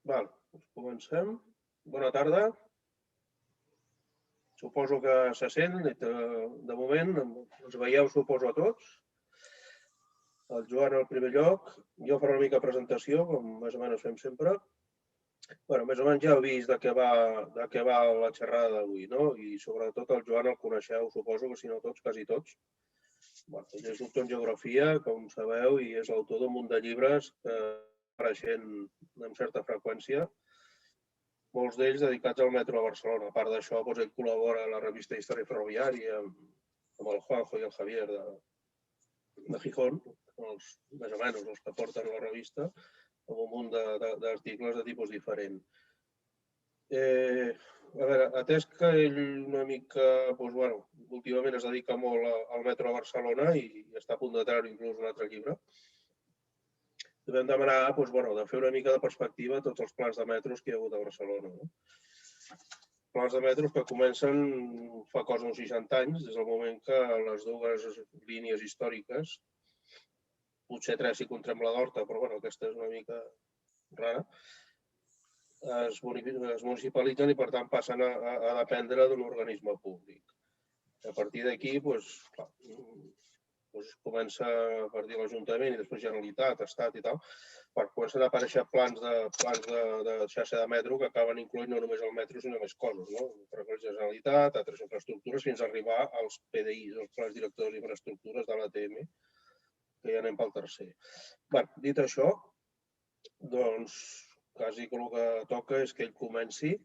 Val, comencem. Bona tarda. Suposo que se sent, de moment, ens veieu, suposo, a tots. El Joan al primer lloc. Jo faré una mica de presentació, com més o menys fem sempre. Bé, més o menys ja heu vist de què va la xerrada d'avui, no? I sobretot el Joan el coneixeu, suposo que si no tots, quasi tots. Ell és doctor en geografia, com sabeu, i és l'autor d'un munt de llibres que apareixen amb certa freqüència, molts d'ells dedicats al metro de Barcelona. A part d'això, ell col·labora a la revista Història Ferroviària amb el Juanjo i el Javier de Gijón, més o menys els que porten la revista, amb un munt d'articles de tipus diferent. A veure, atès que ell una mica, últimament es dedica molt al metro de Barcelona i està a punt de treure inclús un altre llibre, vam demanar de fer una mica de perspectiva a tots els plans de metros que hi ha hagut a Barcelona. Plans de metros que comencen fa cosa uns 60 anys, des del moment que les dues línies històriques, potser 3 si comptem la d'Horta, però aquesta és una mica rara, es municipalitzen i per tant passen a dependre d'un organisme públic. A partir d'aquí, comença a partir de l'Ajuntament i després Generalitat, Estat i tal, comencen a aparèixer plans de xarxa de metro que acaben incloent no només el metro, sinó més coses, no? Per exemple, la Generalitat, altres infraestructures, fins a arribar als PDIs, els plans directors d'infraestructures de l'ATM, que ja anem pel tercer. Dit això, doncs, quasi que el que toca és que ell comenci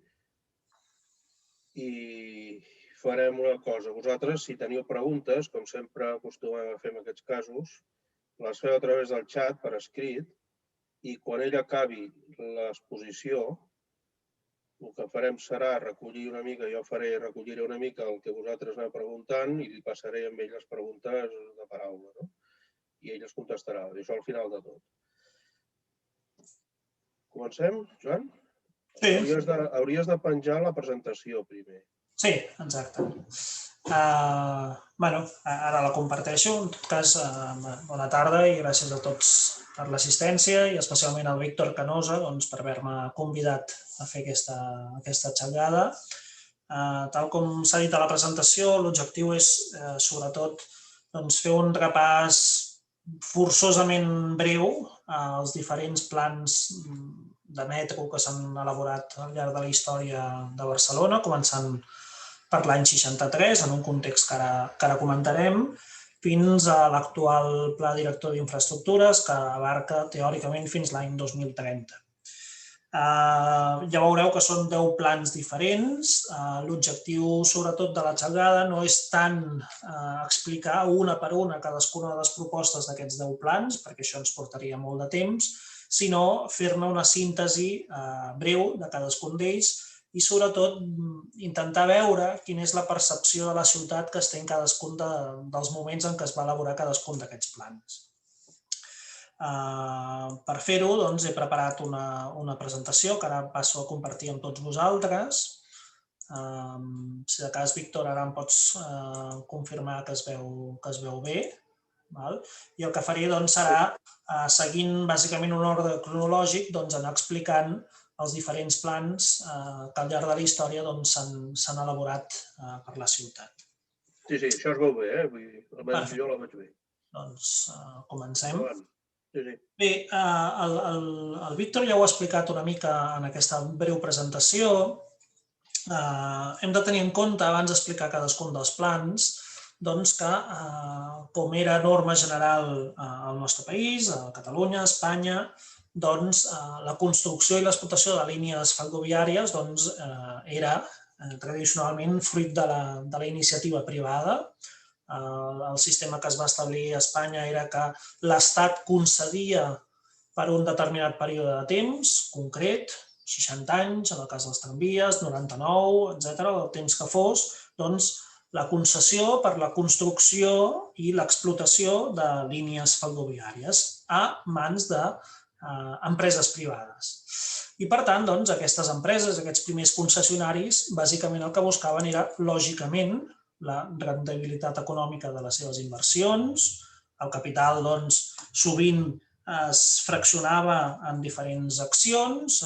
i farem una cosa. Vosaltres, si teniu preguntes, com sempre acostumem a fer en aquests casos, les feu a través del xat per escrit i quan ell acabi l'exposició, el que farem serà recollir una mica, jo recolliré una mica el que vosaltres aneu preguntant i li passaré amb ell les preguntes de paraula. I ell es contestarà, això al final de tot. Comencem, Joan? Sí. Hauries de penjar la presentació primer. Sí, exacte. Ara la comparteixo. En tot cas, bona tarda i gràcies a tots per l'assistència i especialment al Víctor Canosa per haver-me convidat a fer aquesta xerrada. Tal com s'ha dit a la presentació, l'objectiu és sobretot fer un repàs forçosament breu als diferents plans de metro que s'han elaborat al llarg de la història de Barcelona, començant per l'any 63, en un context que ara comentarem, fins a l'actual Pla Director d'Infraestructures, que abarca teòricament fins l'any 2030. Ja veureu que són 10 plans diferents. L'objectiu, sobretot, de la xerrada no és tant explicar una per una cadascuna de les propostes d'aquests 10 plans, perquè això ens portaria molt de temps, sinó fer-ne una síntesi breu de cadascun d'ells i, sobretot, intentar veure quina és la percepció de la ciutat que es té en cadascun dels moments en què es va elaborar cadascun d'aquests plans. Per fer-ho, he preparat una presentació que ara passo a compartir amb tots vosaltres. Si de cas, Víctor, ara em pots confirmar que es veu bé. I el que faré serà, seguint bàsicament un ordre cronològic, anar explicant els diferents plans que al llarg de la història s'han elaborat per la ciutat. Sí, això es veu bé, almenys jo la veig bé. Doncs comencem. Sí. Bé, el Víctor ja ho ha explicat una mica en aquesta breu presentació. Hem de tenir en compte, abans d'explicar cadascun dels plans, que, com era norma general al nostre país, a Catalunya, a Espanya, la construcció i l'explotació de línies ferroviàries era tradicionalment fruit de la iniciativa privada. El sistema que es va establir a Espanya era que l'Estat concedia per un determinat període de temps concret, 60 anys, en el cas dels tramvies, 99, etc., el temps que fos, la concessió per la construcció i l'explotació de línies ferroviàries a mans d'empreses privades. I, per tant, aquestes empreses, aquests primers concessionaris, bàsicament el que buscaven era, lògicament, la rendibilitat econòmica de les seves inversions. El capital, sovint, es fraccionava en diferents accions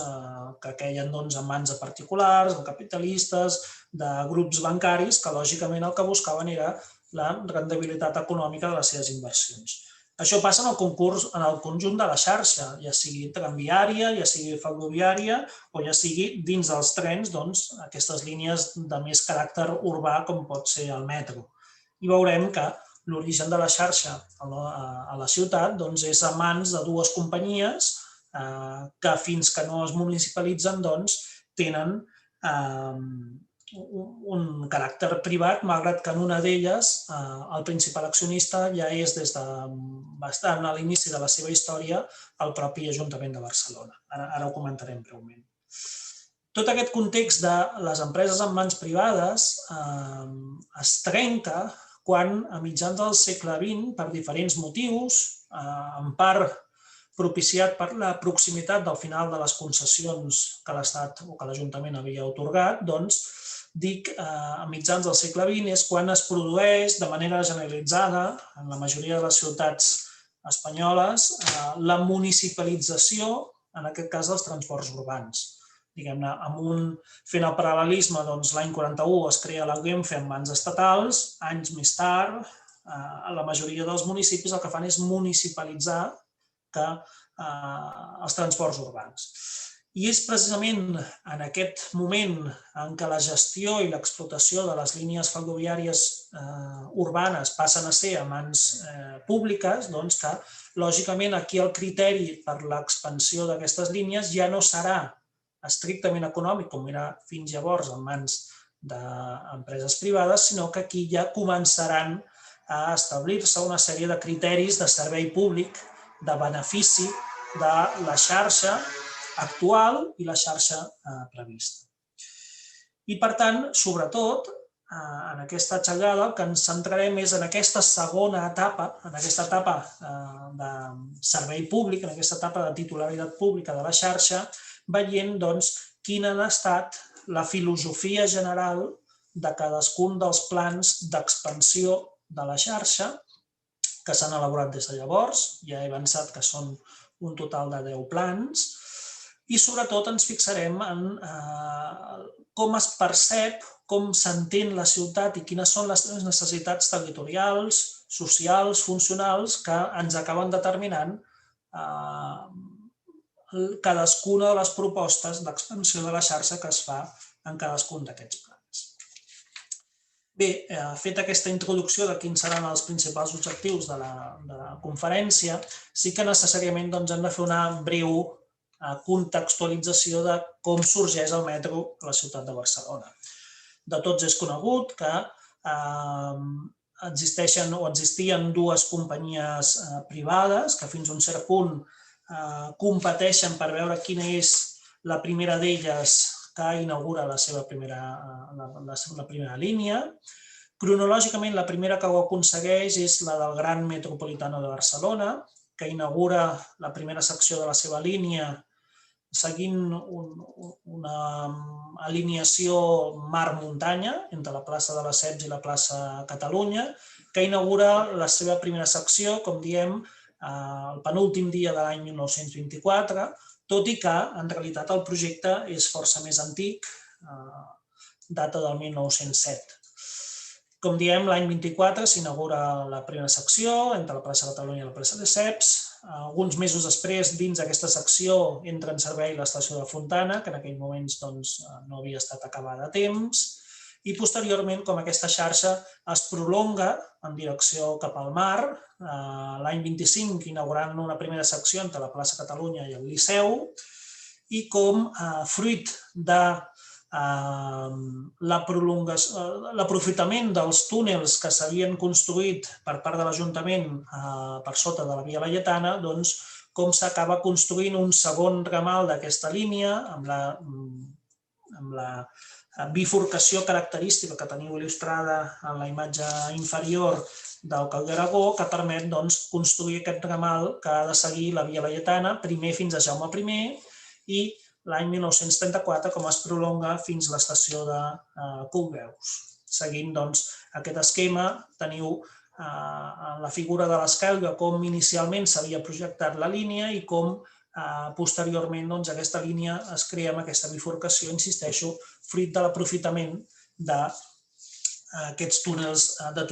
que queien en mans de particulars, de capitalistes, de grups bancaris que lògicament el que buscaven era la rendibilitat econòmica de les seves inversions. Això passa en el conjunt de la xarxa, ja sigui tramviària, ja sigui ferroviària o ja sigui dins dels trens, aquestes línies de més caràcter urbà com pot ser el metro. I veurem que l'origen de la xarxa a la ciutat és a mans de dues companyies que fins que no es municipalitzen tenen un caràcter privat, malgrat que en una d'elles el principal accionista ja és des de bastant a l'inici de la seva història el propi Ajuntament de Barcelona. Ara ho comentarem breument. Tot aquest context de les empreses en mans privades es trenca quan a mitjans del segle XX, per diferents motius, en part propiciat per la proximitat del final de les concessions que l'Estat o que l'Ajuntament havia atorgat, dic a mitjans del segle XX és quan es produeix de manera generalitzada en la majoria de les ciutats espanyoles la municipalització, en aquest cas, dels transports urbans. Diguem-ne, fent el paral·lelisme, l'any 41 es crea la Renfe en mans estatals, anys més tard, la majoria dels municipis el que fan és municipalitzar els transports urbans. I és precisament en aquest moment en què la gestió i l'explotació de les línies ferroviàries urbanes passen a ser a mans públiques que, lògicament, aquí el criteri per l'expansió d'aquestes línies ja no serà estrictament econòmic, com era fins llavors en mans d'empreses privades, sinó que aquí ja començaran a establir-se una sèrie de criteris de servei públic, de benefici de la xarxa actual i la xarxa prevista. I, per tant, sobretot, en aquesta xerrada el que ens centrarem és en aquesta segona etapa, en aquesta etapa de servei públic, en aquesta etapa de titularitat pública de la xarxa, veient quina ha estat la filosofia general de cadascun dels plans d'expansió de la xarxa que s'han elaborat des de llavors. Ja he avançat que són un total de 10 plans. I sobretot ens fixarem en com es percep, com s'entén la ciutat i quines són les necessitats territorials, socials, funcionals que ens acaben determinant cadascuna de les propostes d'expansió de la xarxa que es fa en cadascun d'aquests plans. Bé, feta aquesta introducció de quins seran els principals objectius de la conferència, sí que necessàriament hem de fer una breu contextualització de com sorgeix el metro a la ciutat de Barcelona. De tots és conegut que existien dues companyies privades que fins a un cert punt competeixen per veure quina és la primera d'elles que inaugura la seva primera línia. Cronològicament, la primera que ho aconsegueix és la del Gran Metropolitano de Barcelona, que inaugura la primera secció de la seva línia seguint una alineació mar-muntanya entre la plaça de Lesseps i la plaça Catalunya, que inaugura la seva primera secció, com diem, el penúltim dia de l'any 1924, tot i que, en realitat, el projecte és força més antic, data del 1907. Com diem, l'any 24 s'inaugura la primera secció entre la plaça Catalunya i la plaça Lesseps. Alguns mesos després, dins d'aquesta secció, entra en servei l'estació de Fontana, que en aquell moments no havia estat acabada a temps. I posteriorment, com aquesta xarxa es prolonga en direcció cap al mar, l'any 25 inaugurant una primera secció entre la plaça Catalunya i el Liceu, i com fruit de l'aprofitament dels túnels que s'havien construït per part de l'Ajuntament per sota de la Via Laietana, com s'acaba construint un segon ramal d'aquesta línia amb la bifurcació característica que teniu il·lustrada en la imatge inferior del Coll d'Aragó, que permet construir aquest ramal que ha de seguir la Via Laietana, primer fins a Jaume I i l'any 1934 com es prolonga fins a l'estació de Colveus. Seguint aquest esquema, teniu la figura de l'escaire, com inicialment s'havia projectat la línia i com posteriorment aquesta línia es crea amb aquesta bifurcació, insisteixo, fruit de l'aprofitament d'aquests túnels de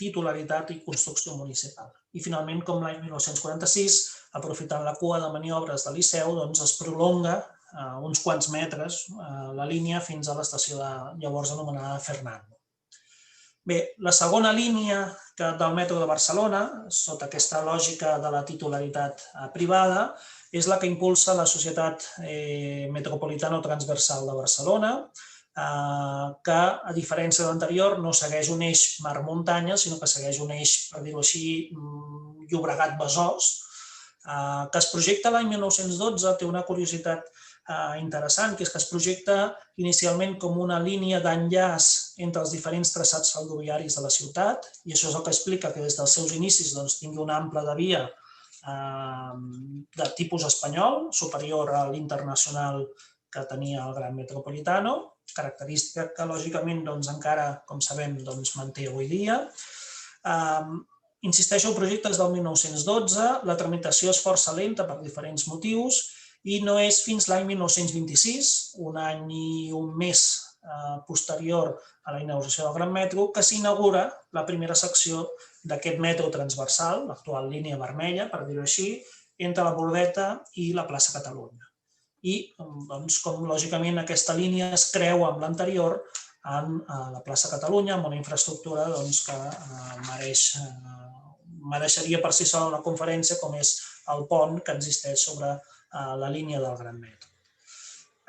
titularitat i construcció municipal. I finalment, com l'any 1946, aprofitant la cua de maniobres de Liceu, es prolonga uns quants metres la línia fins a l'estació llavors anomenada Fernando. Bé, la segona línia del metro de Barcelona, sota aquesta lògica de la titularitat privada, és la que impulsa la Societat Metropolitana o Transversal de Barcelona, que, a diferència de l'anterior, no segueix un eix mar-muntanya, sinó que segueix un eix, per dir-ho així, Llobregat-Besòs, que es projecta l'any 1912, té una curiositat interessant, que és que es projecta inicialment com una línia d'enllaç entre els diferents traçats ferroviaris de la ciutat, i això és el que explica que des dels seus inicis tingui un ample de via de tipus espanyol, superior a l'internacional que tenia el Gran Metropolitano, característica que lògicament encara, com sabem, manté avui dia. Insisteixo, el projecte és del 1912, la tramitació és força lenta per diferents motius i no és fins l'any 1926, un any i un mes posterior a la inauguració del Gran Metro, que s'inaugura la primera secció d'aquest metro transversal, l'actual línia vermella, per dir-ho així, entre la Bordeta i la plaça Catalunya. I, com lògicament aquesta línia es creua amb l'anterior en la plaça Catalunya, amb una infraestructura que mereixeria per si sola una conferència, com és el pont que existeix sobre la línia del Gran Metro.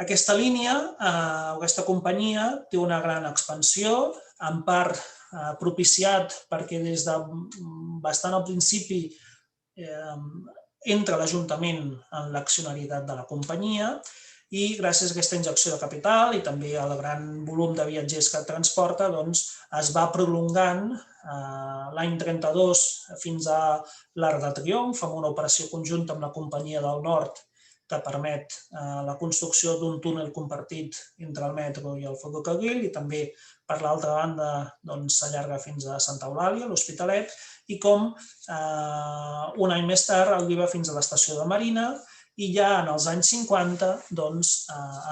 Aquesta línia, aquesta companyia, té una gran expansió, en part propiciat perquè des de bastant al principi entra l'Ajuntament en l'accionaritat de la companyia i gràcies a aquesta injecció de capital i també al gran volum de viatgers que transporta, es va prolongant l'any 32 fins a l'Arc de Triomf, amb una operació conjunta amb la Companyia del Nord que permet la construcció d'un túnel compartit entre el metro i el ferrocarril i també, per l'altra banda, s'allarga fins a Santa Eulàlia, l'Hospitalet, i com un any més tard arriba fins a l'estació de Marina i ja en els anys 50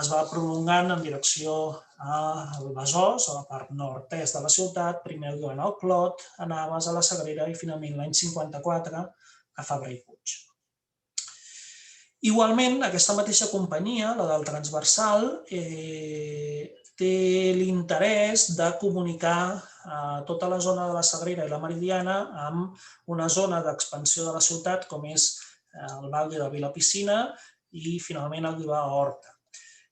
es va prolongant en direcció al Besòs, a la part nord-est de la ciutat, primer arribant al Clot, a Navas, a la Sagrera i finalment l'any 54 a Fabra i Puig. Igualment, aquesta mateixa companyia, la del Transversal, té l'interès de comunicar tota la zona de la Sagrera i la Meridiana amb una zona d'expansió de la ciutat com és el barri de Vilapicina i finalment arribar a Horta.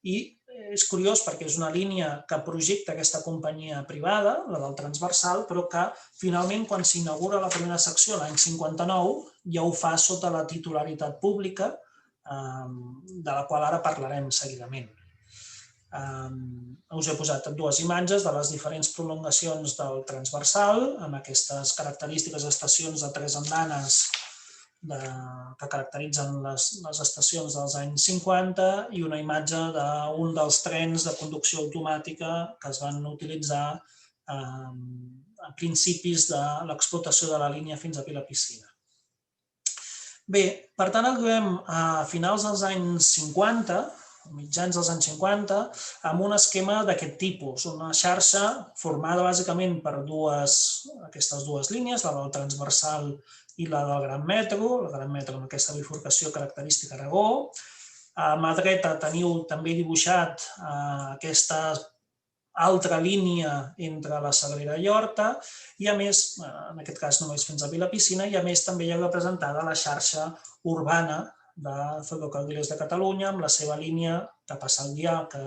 I és curiós perquè és una línia que projecta aquesta companyia privada, la del Transversal, però que finalment quan s'inaugura la primera secció l'any 59 ja ho fa sota la titularitat pública, de la qual ara parlarem seguidament. Us he posat dues imatges de les diferents prolongacions del Transversal, amb aquestes característiques estacions de tres andanes que caracteritzen les estacions dels anys 50 i una imatge d'un dels trens de conducció automàtica que es van utilitzar a principis de l'explotació de la línia fins a Vilapicina. Bé, per tant, arribem a finals dels anys 50, mitjans dels anys 50, amb un esquema d'aquest tipus, una xarxa formada bàsicament per aquestes dues línies, la del Transversal i la del Gran Metro, el Gran Metro amb aquesta bifurcació característica Aragó. A mà dreta teniu també dibuixat aquesta altra línia entre la Sagrera i Horta i a més, en aquest cas només fins a Vilapicina, i a més també hi ha representada la xarxa urbana de Ferrocarrils de Catalunya amb la seva línia cap a Salvià, que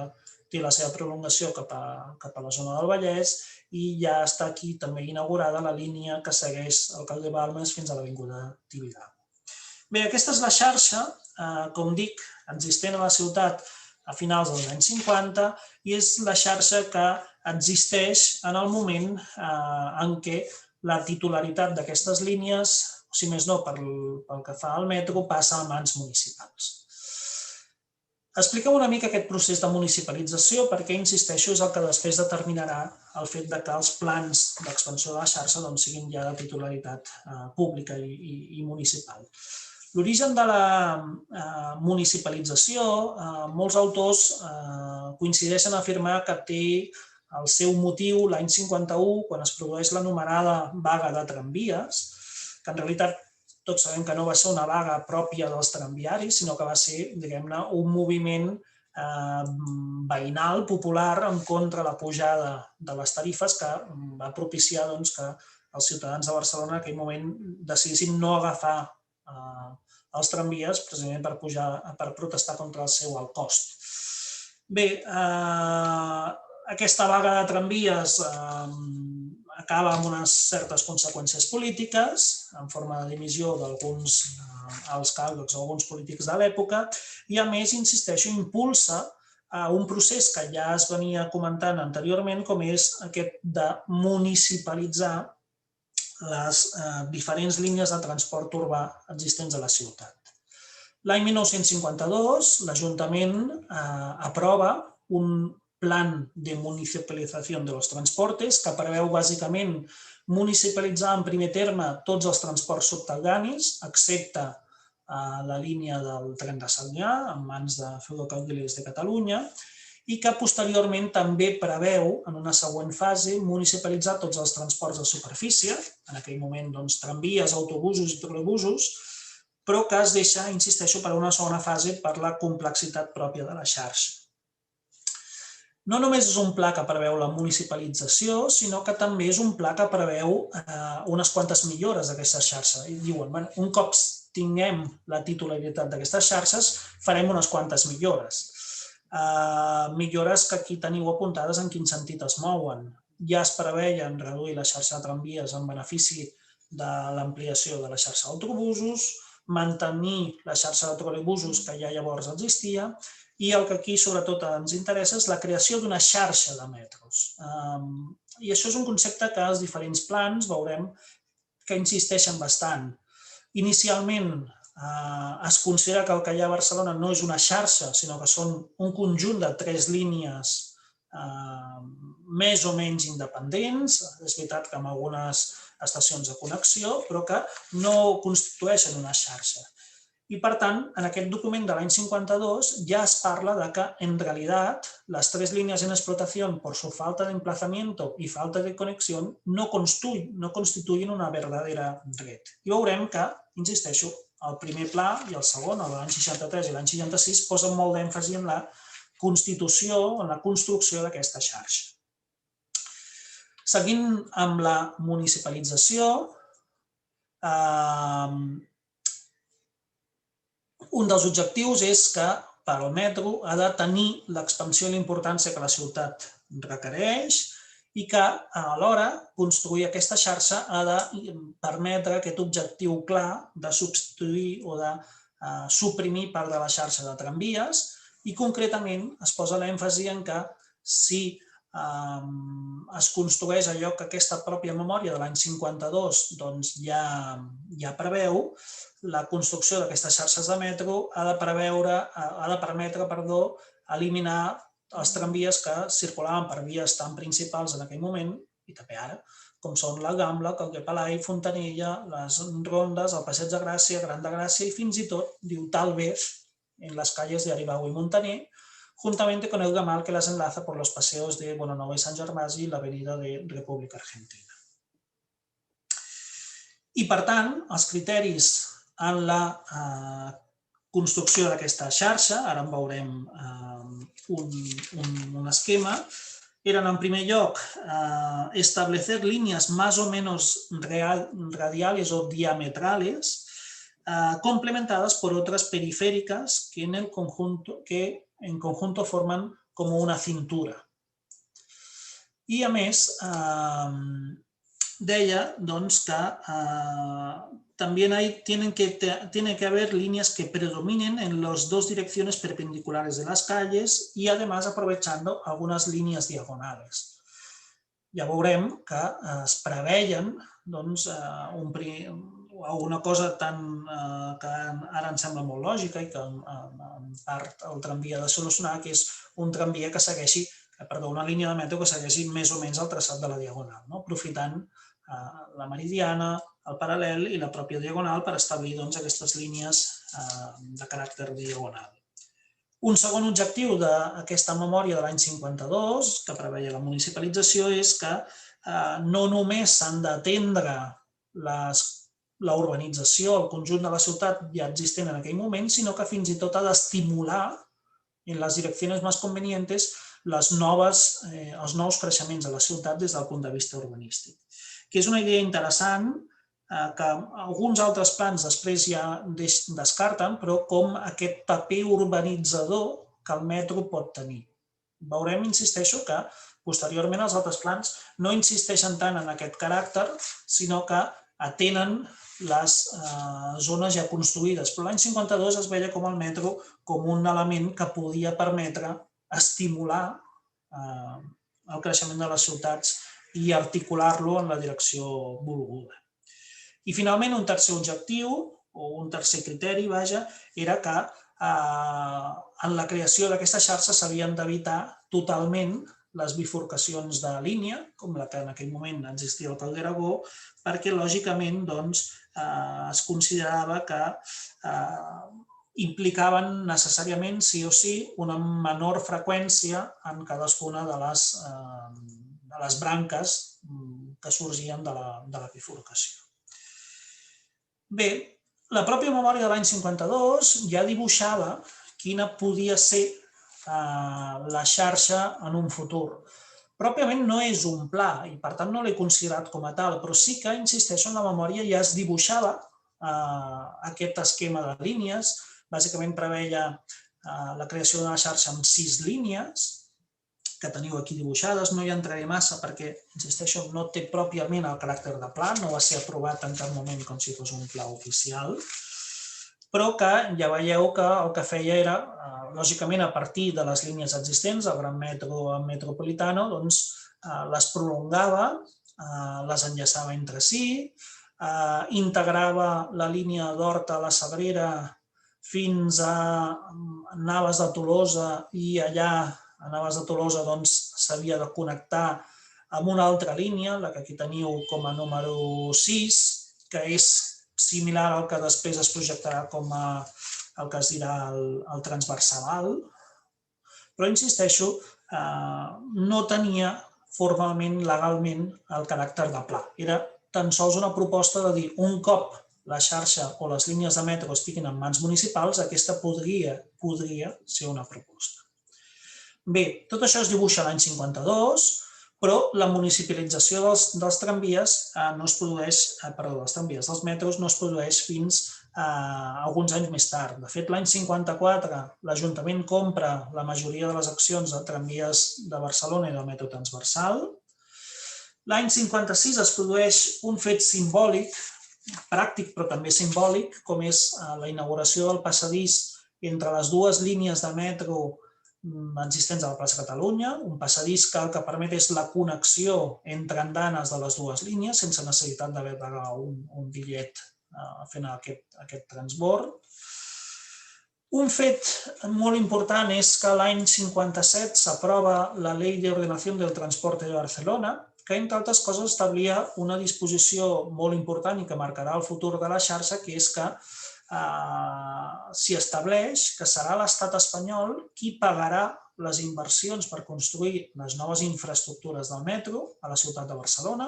té la seva prolongació cap a la zona del Vallès i ja està aquí també inaugurada la línia que segueix el carrer Balmes fins a l'avinguda Tibidabo. Bé, aquesta és la xarxa, com dic, existent a la ciutat a finals dels anys 50 i és la xarxa que existeix en el moment en què la titularitat d'aquestes línies, si més no pel que fa al metro, passa a mans municipals. Expliquem una mica aquest procés de municipalització perquè, insisteixo, és el que després determinarà el fet que els plans d'expansió de la xarxa siguin ja de titularitat pública i municipal. L'origen de la municipalització, molts autors coincideixen a afirmar que té el seu motiu l'any 51, quan es produeix l'anomenada vaga de tramvies, que en realitat tots sabem que no va ser una vaga pròpia dels tramviaris, sinó que va ser, diguem-ne, un moviment veïnal, popular, en contra de la pujada de les tarifes que va propiciar que els ciutadans de Barcelona en aquell moment decidissin no agafar els tramvies precisament per protestar contra el seu alt cost. Bé, aquesta vaga de tramvies acaba amb unes certes conseqüències polítiques en forma de dimissió d'alguns alts càrrecs o alguns polítics de l'època i, a més, insisteixo, impulsa un procés que ja es venia comentant anteriorment, com és aquest de municipalitzar les diferents línies de transport urbà existents a la ciutat. L'any 1952, l'Ajuntament aprova un plan de municipalització de los transportes que preveu bàsicament municipalitzar en primer terme tots els transports subterranis, excepte la línia del tren de Sarrià, en mans de Ferrocarrils de Catalunya, i que posteriorment també preveu, en una següent fase, municipalitzar tots els transports de superfície, en aquell moment tramvies, autobusos i troleibusos, però que es deixa, insisteixo, per a una segona fase per la complexitat pròpia de la xarxa. No només és un pla que preveu la municipalització, sinó que també és un pla que preveu unes quantes millores d'aquesta xarxa. I diuen, un cop tinguem la titularitat d'aquestes xarxes, farem unes quantes millores. Millores que aquí teniu apuntades en quin sentit es mouen. Ja es preveien reduir la xarxa de tramvies en benefici de l'ampliació de la xarxa d'autobusos, mantenir la xarxa de troleibusos que ja llavors existia, i el que aquí sobretot ens interessa és la creació d'una xarxa de metros. I això és un concepte que als diferents plans veurem que insisteixen bastant. Inicialment es considera que el que hi ha a Barcelona no és una xarxa, sinó que són un conjunt de 3 línies més o menys independents. És veritat que amb algunes estacions de connexió, però que no constitueixen una xarxa. I, per tant, en aquest document de l'any 52 ja es parla de que, en realitat, les 3 línies en explotació por su falta de emplazamiento y falta de conexión no constituyen una verdadera red. I veurem que, insisteixo, el primer pla i el segon, l'any 63 i l'any 66, posen molt d'èmfasi en la constitució, en la construcció d'aquesta xarxa. Seguint amb la municipalització, un dels objectius és que el metro ha de tenir l'expansió i la importància que la ciutat requereix i que, alhora, construir aquesta xarxa ha de permetre aquest objectiu clar de substituir o de suprimir part de la xarxa de tramvies i, concretament, es posa l'èmfasi en que si es construeix allò que aquesta pròpia memòria de l'any 52 ja preveu, la construcció d'aquestes xarxes de metro ha de permetre eliminar els tramvies que circulaven per vies tan principals en aquell moment, i també ara, com són la Rambla, Calder Palai, Fontanella, les Rondes, el Passeig de Gràcia, Gran de Gràcia i fins i tot, diu, tal vez, en les calles de Aribau y Montaner, juntamente con el ramal que las enlaza por los paseos de Bonanova y Sant Gervasi y la avenida de República Argentina. I, per tant, els criteris en la construcció d'aquesta xarxa, ara en veurem un esquema, eren, en primer lloc, establecer líneas más o menos radiales o diametrales complementadas por otras periféricas que en conjunto forman como una cintura. I, a més, deia que también tiene que haber líneas que predominen en las 2 direcciones perpendiculares de las calles y, además, aprovechando algunas líneas diagonales. Ja veurem que es preveien alguna cosa que ara ens sembla molt lògica i que en part el tramvia ha de solucionar, que és un tramvia que segueixi, una línia de metro que segueixi més o menys el traçat de la diagonal, aprofitant la meridiana, el paral·lel i la pròpia diagonal per establir aquestes línies de caràcter diagonal. Un segon objectiu d'aquesta memòria de l'any 52, que preveia la municipalització, és que no només s'han d'atendre la urbanització, el conjunt de la ciutat ja existent en aquell moment, sinó que fins i tot ha d'estimular en les direccions més convenients els nous creixements de la ciutat des del punt de vista urbanístic. Que és una idea interessant que alguns altres plans després ja descarten, però com aquest paper urbanitzador que el metro pot tenir. Veurem, insisteixo, que posteriorment els altres plans no insisteixen tant en aquest caràcter, sinó que atenen les zones ja construïdes. Però l'any 52 es veia com el metro com un element que podia permetre estimular el creixement de les ciutats i articular-lo en la direcció volguda. I finalment, un tercer objectiu, o un tercer criteri, era que en la creació d'aquesta xarxa s'havien d'evitar totalment les bifurcacions de línia, com la que en aquell moment existia al Coll d'Aragó, perquè lògicament es considerava que implicaven necessàriament, sí o sí, una menor freqüència en cadascuna de les branques que sorgien de la bifurcació. Bé, la pròpia memòria de l'any 52 ja dibuixava quina podia ser la xarxa en un futur. Pròpiament no és un pla i per tant no l'he considerat com a tal, però sí que, insisteixo, en la memòria ja es dibuixava aquest esquema de línies. Bàsicament preveia la creació d'una xarxa amb 6 línies, que teniu aquí dibuixades. No hi entraré massa perquè, insisteixo, no té pròpiament el caràcter de pla, no va ser aprovat en cap moment com si fos un pla oficial, però que ja veieu que el que feia era, lògicament, a partir de les línies existents, el Gran Metro Metropolitano, les prolongava, les enllaçava entre si, integrava la línia d'Horta a la Sagrera fins a Navas de Tolosa i allà a Navas de Tolosa s'havia de connectar amb una altra línia, la que aquí teniu com a número 6, que és similar al que després es projectarà com el que es dirà el transversal, però insisteixo, no tenia formalment, legalment, el caràcter de pla. Era tan sols una proposta de dir, un cop la xarxa o les línies de metro estiguin en mans municipals, aquesta podria ser una proposta. Bé, tot això es dibuixa l'any 52, però la municipalització dels tramvies no es produeix, dels tramvies, dels metros, no es produeix fins a alguns anys més tard. De fet, l'any 54 l'Ajuntament compra la majoria de les accions de tramvies de Barcelona i del metro transversal. L'any 56 es produeix un fet simbòlic, pràctic però també simbòlic, com és la inauguració del passadís entre les dues línies de metro existents a la plaça Catalunya, un passadís que el que permet és la connexió entre andanes de les dues línies sense necessitat d'haver de pagar un bitllet fent aquest transbord. Un fet molt important és que l'any 57 s'aprova la Ley de Ordenación del Transporte de Barcelona, que entre altres coses establia una disposició molt important i que marcarà el futur de la xarxa, que és que s'hi estableix que serà l'Estat espanyol qui pagarà les inversions per construir les noves infraestructures del metro a la ciutat de Barcelona,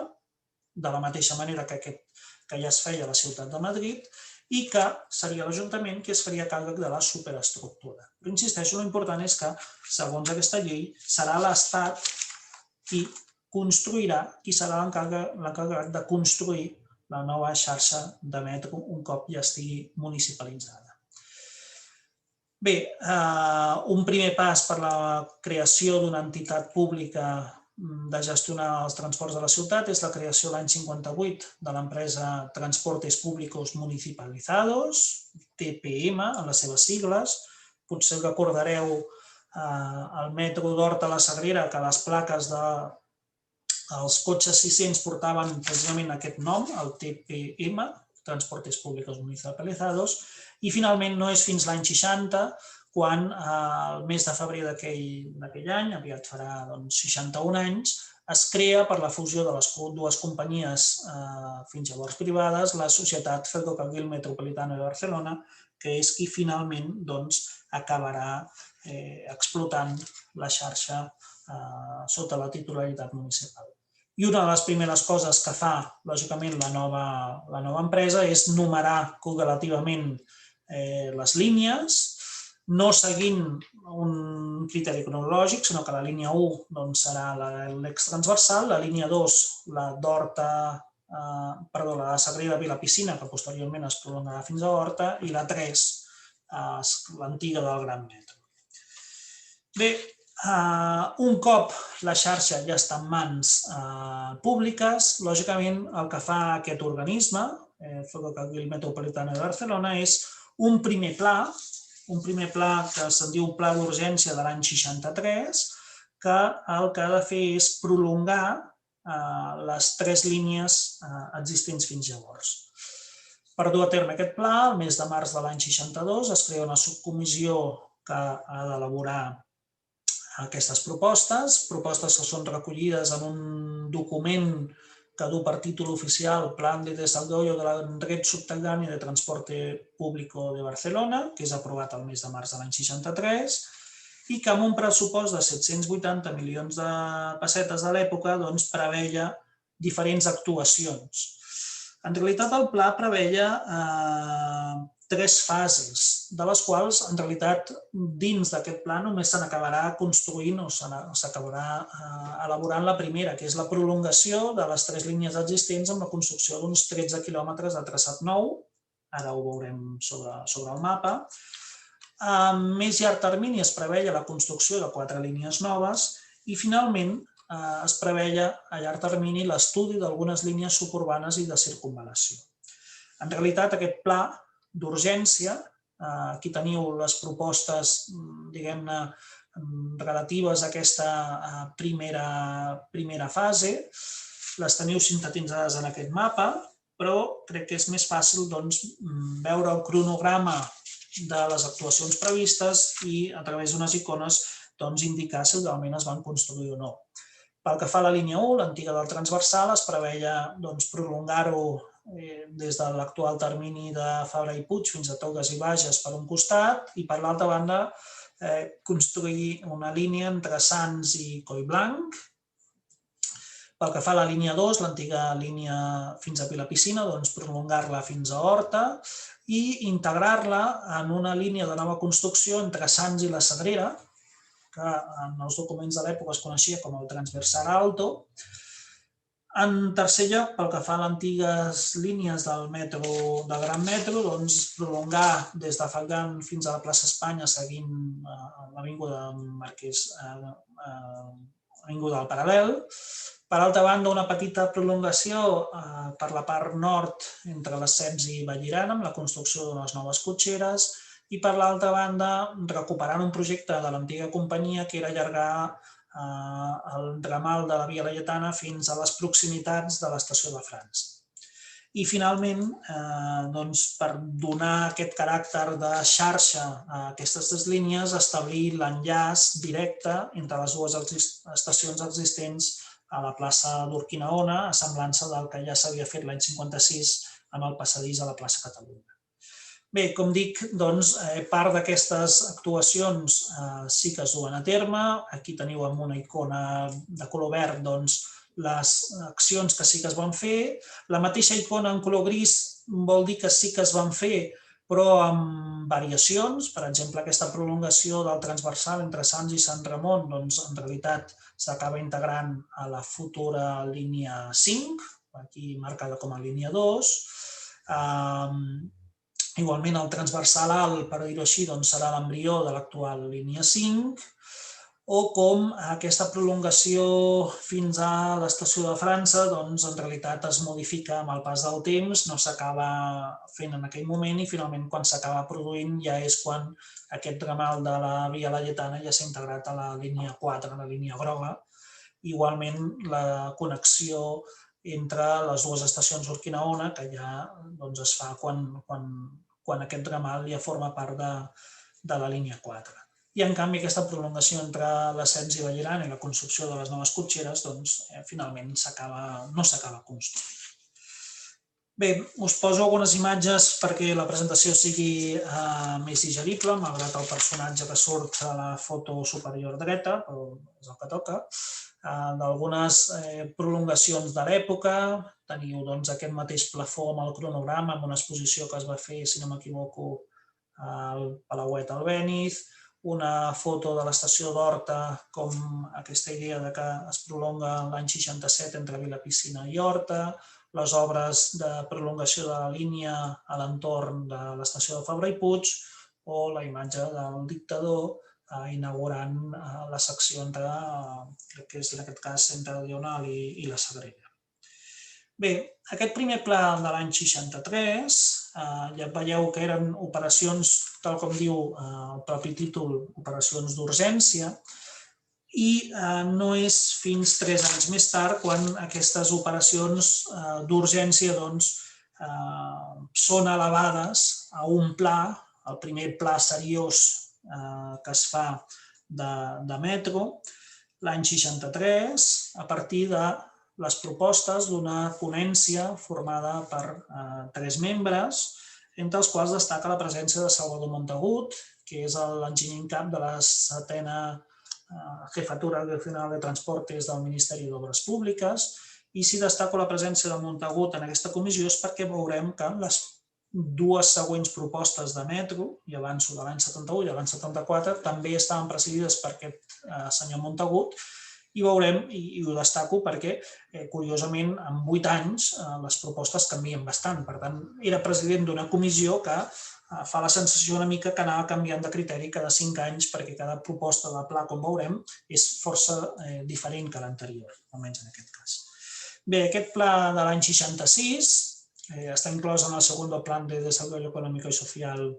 de la mateixa manera que ja es feia a la ciutat de Madrid, i que seria l'Ajuntament qui es faria càrrec de la superestructura. Però insisteixo, l'important és que, segons aquesta llei, serà l'Estat qui construirà, qui serà l'encarregat de construir la nova xarxa de metro un cop ja estigui municipalitzada. Bé, un primer pas per la creació d'una entitat pública de gestionar els transports de la ciutat és la creació l'any 58 de l'empresa Transportes Públicos Municipalizados, TPM, en les seves sigles. Potser recordareu el metro d'Horta a la Sagrera, que les plaques els cotxes 600 portaven precisament aquest nom, el TPM, transportes públicos municipalizados, i finalment no és fins l'any 60 quan el mes de febrer d'aquell any, aviat farà 61 anys, es crea per la fusió de les dues companyies fins llavors privades la Societat Ferrocarril Metropolitano de Barcelona, que és qui finalment acabarà explotant la xarxa sota la titularitat municipal. I una de les primeres coses que fa, lògicament, la nova empresa és numerar correlativament les línies, no seguint un criteri cronològic, sinó que la línia 1 serà l'extransversal, la línia 2 la de Sagrera Vila-Piscina, que posteriorment es prolongarà fins a Horta, i la 3, l'antiga del Gran Metro. Bé, un cop la xarxa ja està en mans públiques, lògicament el que fa aquest organisme, el Ferrocarril Metropolitano de Barcelona, és un primer pla que se'n diu Pla d'Urgència de l'any 63, que el que ha de fer és prolongar les 3 línies existents fins llavors. Per dur a terme aquest pla, el mes de març de l'any 62 es crea una subcomissió que ha d'elaborar aquestes propostes que són recollides en un document que du per títol oficial Plan de Desarrollo de la Red Subterránea de Transporte Público de Barcelona, que és aprovat el mes de març de l'any 63, i que amb un pressupost de 780 milions de pessetes de l'època preveia diferents actuacions. En realitat, el pla preveia 3 fases, de les quals, en realitat, dins d'aquest pla només se n'acabarà construint o s'acabarà elaborant la primera, que és la prolongació de les 3 línies existents amb la construcció d'uns 13 quilòmetres de traçat nou, ara ho veurem sobre el mapa. A més llarg termini es preveia la construcció de 4 línies noves i, finalment, es preveia a llarg termini l'estudi d'algunes línies suburbanes i de circunvalació. En realitat, aquest pla d'urgència, aquí teniu les propostes, diguem-ne, relatives a aquesta primera fase, les teniu sintetitzades en aquest mapa, però crec que és més fàcil veure el cronograma de les actuacions previstes i a través d'unes icones indicar si realment es van construir o no. Pel que fa a la línia 1, l'antiga del transversal, es preveia prolongar-ho des de l'actual termini de Fabra i Puig fins a Togues i Bages per un costat i, per l'altra banda, construir una línia entre Sants i Collblanc. Pel que fa a la línia 2, l'antiga línia fins a Vila-Piscina, prolongar-la fins a Horta i integrar-la en una línia de nova construcció entre Sants i la Sagrera, que en els documents de l'època es coneixia com el Transversal Alto. En tercer lloc, pel que fa a les antigues línies del Gran Metro, prolongar des de Falgán fins a la plaça Espanya seguint l'avinguda del Paral·lel. Per altra banda, una petita prolongació per la part nord entre les Ceps i Vallirana amb la construcció d'unes noves cotxeres i, per l'altra banda, recuperant un projecte de l'antiga companyia que era allargar el ramal de la Via Laietana fins a les proximitats de l'estació de França. I, finalment, per donar aquest caràcter de xarxa a aquestes 3 línies, establir l'enllaç directe entre les dues estacions existents a la plaça d'Urquinaona, a semblança del que ja s'havia fet l'any 56 amb el passadís a la plaça Catalunya. Bé, com dic, part d'aquestes actuacions sí que es duen a terme. Aquí teniu amb una icona de color verd les accions que sí que es van fer. La mateixa icona en color gris vol dir que sí que es van fer, però amb variacions. Per exemple, aquesta prolongació del transversal entre Sants i Sant Ramon, en realitat s'acaba integrant a la futura línia 5, aquí marcada com a línia 2. Igualment, el transversal alt, per dir-ho així, serà l'embrió de l'actual línia 5, o com aquesta prolongació fins a l'estació de França, en realitat es modifica amb el pas del temps, no s'acaba fent en aquell moment i finalment quan s'acaba produint ja és quan aquest ramal de la Via Laietana ja s'ha integrat a la línia 4, a la línia groga. Igualment, la connexió entre les dues estacions Urquinaona, que ja es fa quan aquest ramal ja forma part de la línia 4. I, en canvi, aquesta prolongació entre l'Ascens i Vallirana i la construcció de les noves cotxeres, finalment no s'acaba construint. Bé, us poso algunes imatges perquè la presentació sigui més digerible, malgrat el personatge que surt a la foto superior dreta, però és el que toca, d'algunes prolongacions de l'època. Teniu aquest mateix plafó amb el cronograma, amb una exposició que es va fer, si no m'equivoco, al Palauet Albéniz, una foto de l'estació d'Horta, com aquesta idea que es prolonga l'any 67 entre Vilapicina i Horta, les obres de prolongació de la línia a l'entorn de l'estació de Fabra i Puig, o la imatge del dictador inaugurant la secció entre, que és en aquest cas, entre Dional i la Sagrera. Bé, aquest primer pla de l'any 63, ja veieu que eren operacions, tal com diu el propi títol, operacions d'urgència, i no és fins 3 anys més tard quan aquestes operacions d'urgència són elevades a un pla, el primer pla seriós que es fa de metro, l'any 63, a partir de les propostes d'una ponència formada per 3 membres, entre els quals destaca la presència de Salvador Montagut, que és l'enginyer en cap de la 7ª Jefatura Regional de Transportes del Ministeri d'Obres Públiques, i si destaco la presència de Montagut en aquesta comissió és perquè veurem que les dues següents propostes de metro, i avanço de l'any 71 i l'any 74, també estaven presidides per aquest senyor Montagut, i veurem, i ho destaco perquè, curiosament, en 8 anys les propostes canvien bastant. Per tant, era president d'una comissió que fa la sensació una mica que anava canviant de criteri cada 5 anys perquè cada proposta de pla, com veurem, és força diferent que l'anterior, almenys en aquest cas. Bé, aquest pla de l'any 66 està inclòs en el Segundo Plan de Desarrollo Económico y Social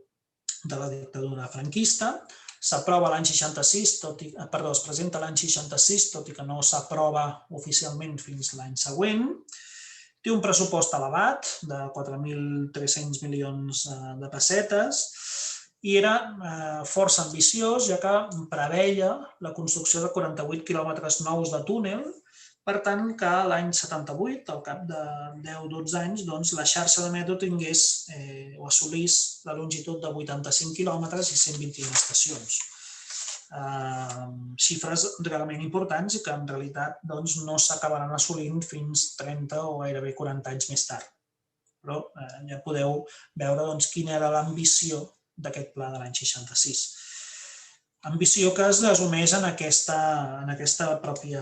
de la dictadura franquista. S'aprova l'any 66, es presenta l'any 66, tot i que no s'aprova oficialment fins l'any següent. Té un pressupost elevat, de 4.300 milions de pessetes, i era força ambiciós, ja que preveia la construcció de 48 quilòmetres nous de túnel, per tant que l'any 78, al cap de 10-12 anys, la xarxa de metro tingués o assolís la longitud de 85 quilòmetres i 121 estacions. Xifres realment importants i que en realitat no s'acabaran assolint fins 30 o gairebé 40 anys més tard. Però ja podeu veure quina era l'ambició d'aquest pla de l'any 66. Ambició que es resumeix en aquesta pròpia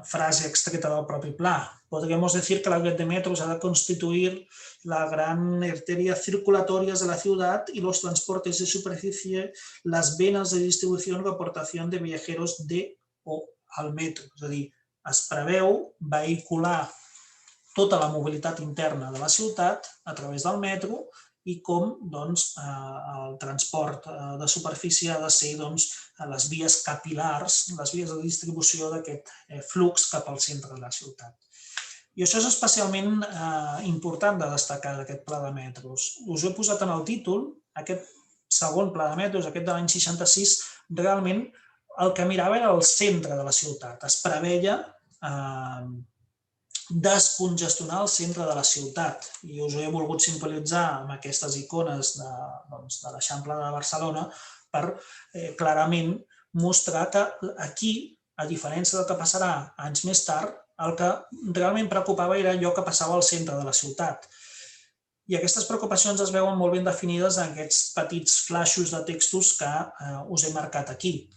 frase extreta del propi pla. Podríamos decir que la red de metros ha de constituir la gran arteria circulatorias de la ciudad y los transportes de superficie, las venas de distribución o aportación de viajeros de o al metro. És a dir, es preveu vehicular tota la mobilitat interna de la ciutat a través del metro i com el transport de superfície ha de ser les vies capil·lars, les vies de distribució d'aquest flux cap al centre de la ciutat. I això és especialment important de destacar d'aquest pla de metros. Us ho he posat en el títol, aquest segon pla de metros, aquest de l'any 66, realment el que mirava era el centre de la ciutat. Es preveia descongestionar el centre de la ciutat. I us ho he volgut simbolitzar amb aquestes icones de l'Eixample de Barcelona per clarament mostrar que aquí, a diferència del que passarà anys més tard, el que realment preocupava era allò que passava al centre de la ciutat. I aquestes preocupacions es veuen molt ben definides en aquests petits flaixos de textos que us he marcat aquí.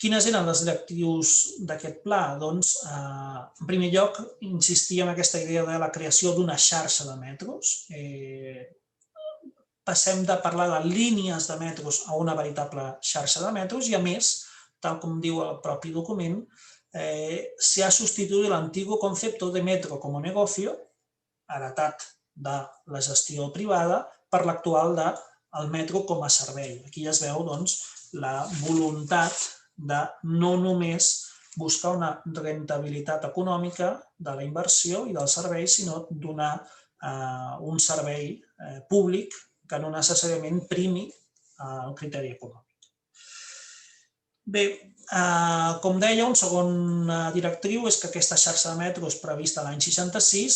Quines eren les directrius d'aquest pla? Doncs, en primer lloc, insistir en aquesta idea de la creació d'una xarxa de metros. Passem de parlar de línies de metros a una veritable xarxa de metros i, a més, tal com diu el propi document, se ha substituït l'antic concepte de metro com a negoci, heretat de la gestió privada, per l'actual del metro com a servei. Aquí ja es veu la voluntat de no només buscar una rentabilitat econòmica de la inversió i del servei, sinó donar un servei públic que no necessàriament primi el criteri econòmic. Bé, com deia, un segon directriu és que aquesta xarxa de metros prevista l'any 66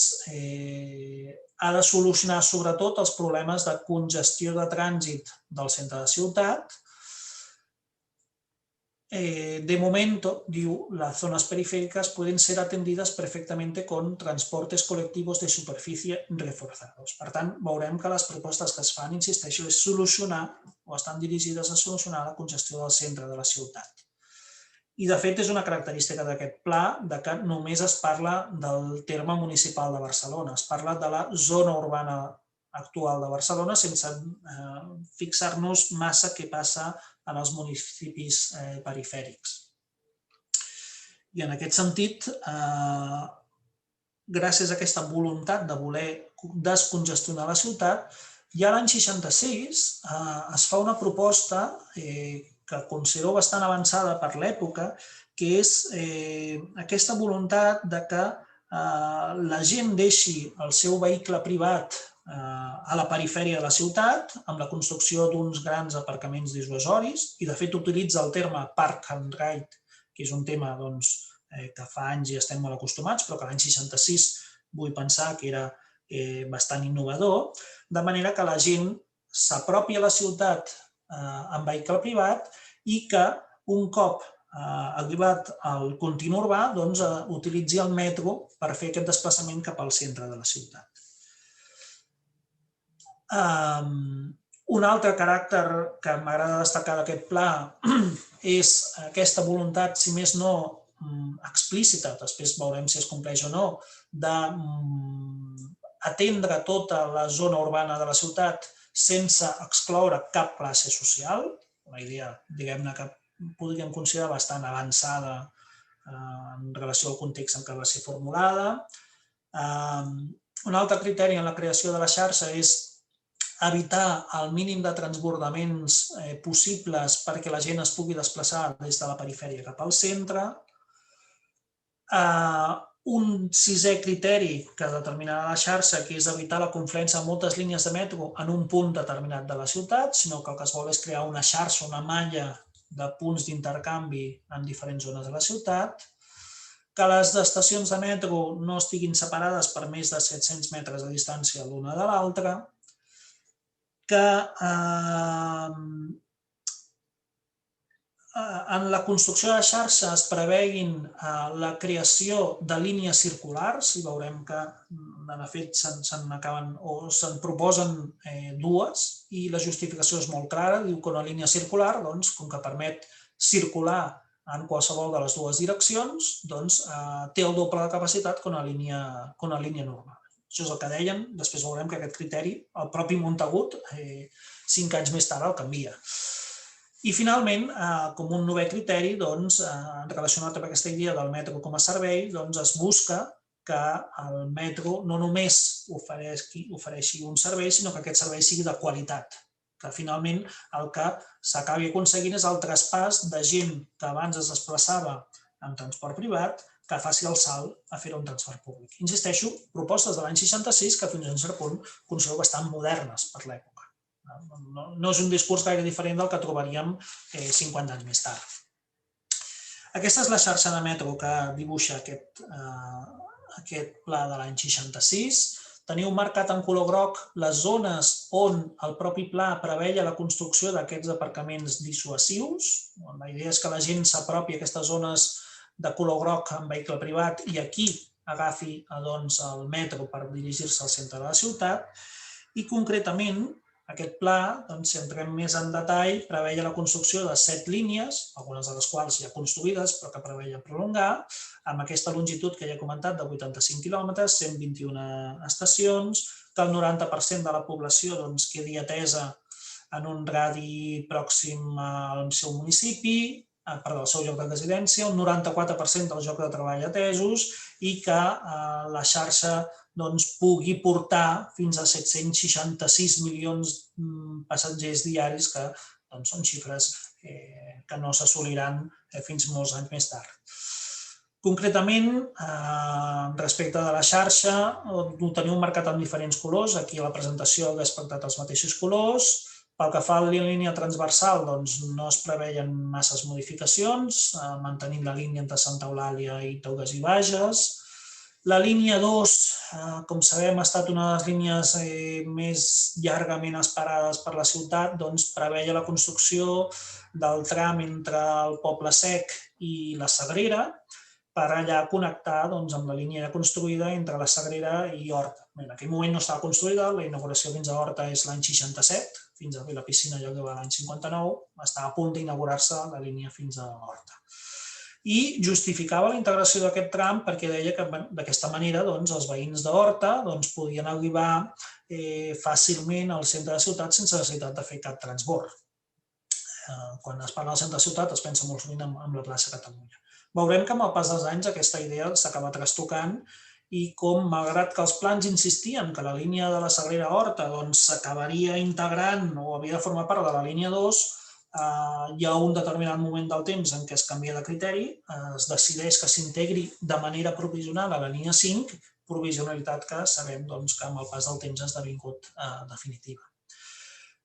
ha de solucionar sobretot els problemes de congestió de trànsit del centre de ciutat. De momento, diu, las zonas periféricas pueden ser atendidas perfectamente con transportes colectivos de superficie reforzados. Per tant, veurem que les propostes que es fan, insisteixo, és solucionar o estan dirigides a solucionar la congestió del centre de la ciutat. I, de fet, és una característica d'aquest pla que només es parla del terme municipal de Barcelona, es parla de la zona urbana actual de Barcelona sense fixar-nos massa què passa en els municipis perifèrics. I en aquest sentit, gràcies a aquesta voluntat de voler descongestionar la ciutat, ja l'any 66 es fa una proposta que considero bastant avançada per l'època, que és aquesta voluntat que la gent deixi el seu vehicle privat a la perifèria de la ciutat, amb la construcció d'uns grans aparcaments dissuasoris, i de fet utilitza el terme park and ride, que és un tema que fa anys hi estem molt acostumats, però que l'any 66 vull pensar que era bastant innovador, de manera que la gent s'apropi a la ciutat amb vehicle privat i que un cop arribat al continu urbà utilitzi el metro per fer aquest desplaçament cap al centre de la ciutat. Un altre caràcter que m'agrada destacar d'aquest pla és aquesta voluntat, si més no explícita, després veurem si es compleix o no, d'atendre tota la zona urbana de la ciutat sense excloure cap classe social, una idea, diguem-ne, que podríem considerar bastant avançada en relació al context en què va ser formulada. Un altre criteri en la creació de la xarxa és evitar el mínim de transbordaments possibles perquè la gent es pugui desplaçar des de la perifèria cap al centre. Un sisè criteri que determinarà la xarxa, que és evitar la confluència de moltes línies de metro en un punt determinat de la ciutat, sinó que el que es vol és crear una xarxa, una malla de punts d'intercanvi en diferents zones de la ciutat, que les estacions de metro no estiguin separades per més de 700 metres de distància l'una de l'altra, que en la construcció de xarxa es preveguin la creació de línies circulars, i veurem que, de fet, se'n proposen dues, i la justificació és molt clara, diu que una línia circular, com que permet circular en qualsevol de les dues direccions, té el doble de capacitat que una línia normal. Això és el que deien, després veurem que aquest criteri, el propi Montagut, 5 anys més tard el canvia. I finalment, com un novè criteri, relacionat amb aquesta idea del metro com a servei, es busca que el metro no només ofereixi un servei, sinó que aquest servei sigui de qualitat, que finalment el que s'acabi aconseguint és el traspàs de gent que abans es desplaçava en transport privat, que faci el salt a fer-ho en transport públic. Insisteixo, propostes de l'any 66 que fins a un cert punt considero bastant modernes per l'època. No és un discurs gaire diferent del que trobaríem 50 anys més tard. Aquesta és la xarxa de metro que dibuixa aquest pla de l'any 66. Teniu marcat en color groc les zones on el propi pla preveia la construcció d'aquests aparcaments dissuasius. La idea és que la gent s'apropi a aquestes zones de color groc en vehicle privat i aquí agafi el metro per dirigir-se al centre de la ciutat. I concretament, aquest pla, si entrem més en detall, preveia la construcció de 7 línies, algunes de les quals ja construïdes, però que preveia prolongar, amb aquesta longitud que ja he comentat de 85 quilòmetres, 121 estacions, que el 90% de la població quedi atesa en un radi pròxim al seu municipi, al seu lloc de residència, un 94% del lloc de treball atesos i que la xarxa pugui portar fins a 766 milions de passatgers diaris, que són xifres que no s'assoliran fins molts anys més tard. Concretament, respecte de la xarxa, ho teniu marcat en diferents colors. Aquí a la presentació he desplegat els mateixos colors. Pel que fa a la línia transversal, no es preveien masses modificacions, mantenint la línia entre Santa Eulàlia i Togues i Bages. La línia 2, com sabem, ha estat una de les línies més llargament esperades per la ciutat, preveia la construcció del tram entre el Poble Sec i la Sagrera, per allà connectar amb la línia construïda entre la Sagrera i Horta. En aquell moment no estava construïda, la inauguració fins a Horta és l'any 67, fins a la piscina allò que va l'any 59, estava a punt d'inaugurar-se la línia fins a Horta. I justificava la integració d'aquest tram perquè deia que d'aquesta manera els veïns d'Horta podien arribar fàcilment al centre de la ciutat sense necessitat de fer cap transbord. Quan es parla del centre de la ciutat es pensa molt sovint en la plaça Catalunya. Veurem que amb el pas dels anys aquesta idea s'acaba trastocant i com, malgrat que els plans insistien que la línia de la Sagrera Horta s'acabaria integrant o havia de formar part de la línia 2, hi ha un determinat moment del temps en què es canvia de criteri, es decideix que s'integri de manera provisional a la línia 5, provisionalitat que sabem que amb el pas del temps ha esdevingut definitiva.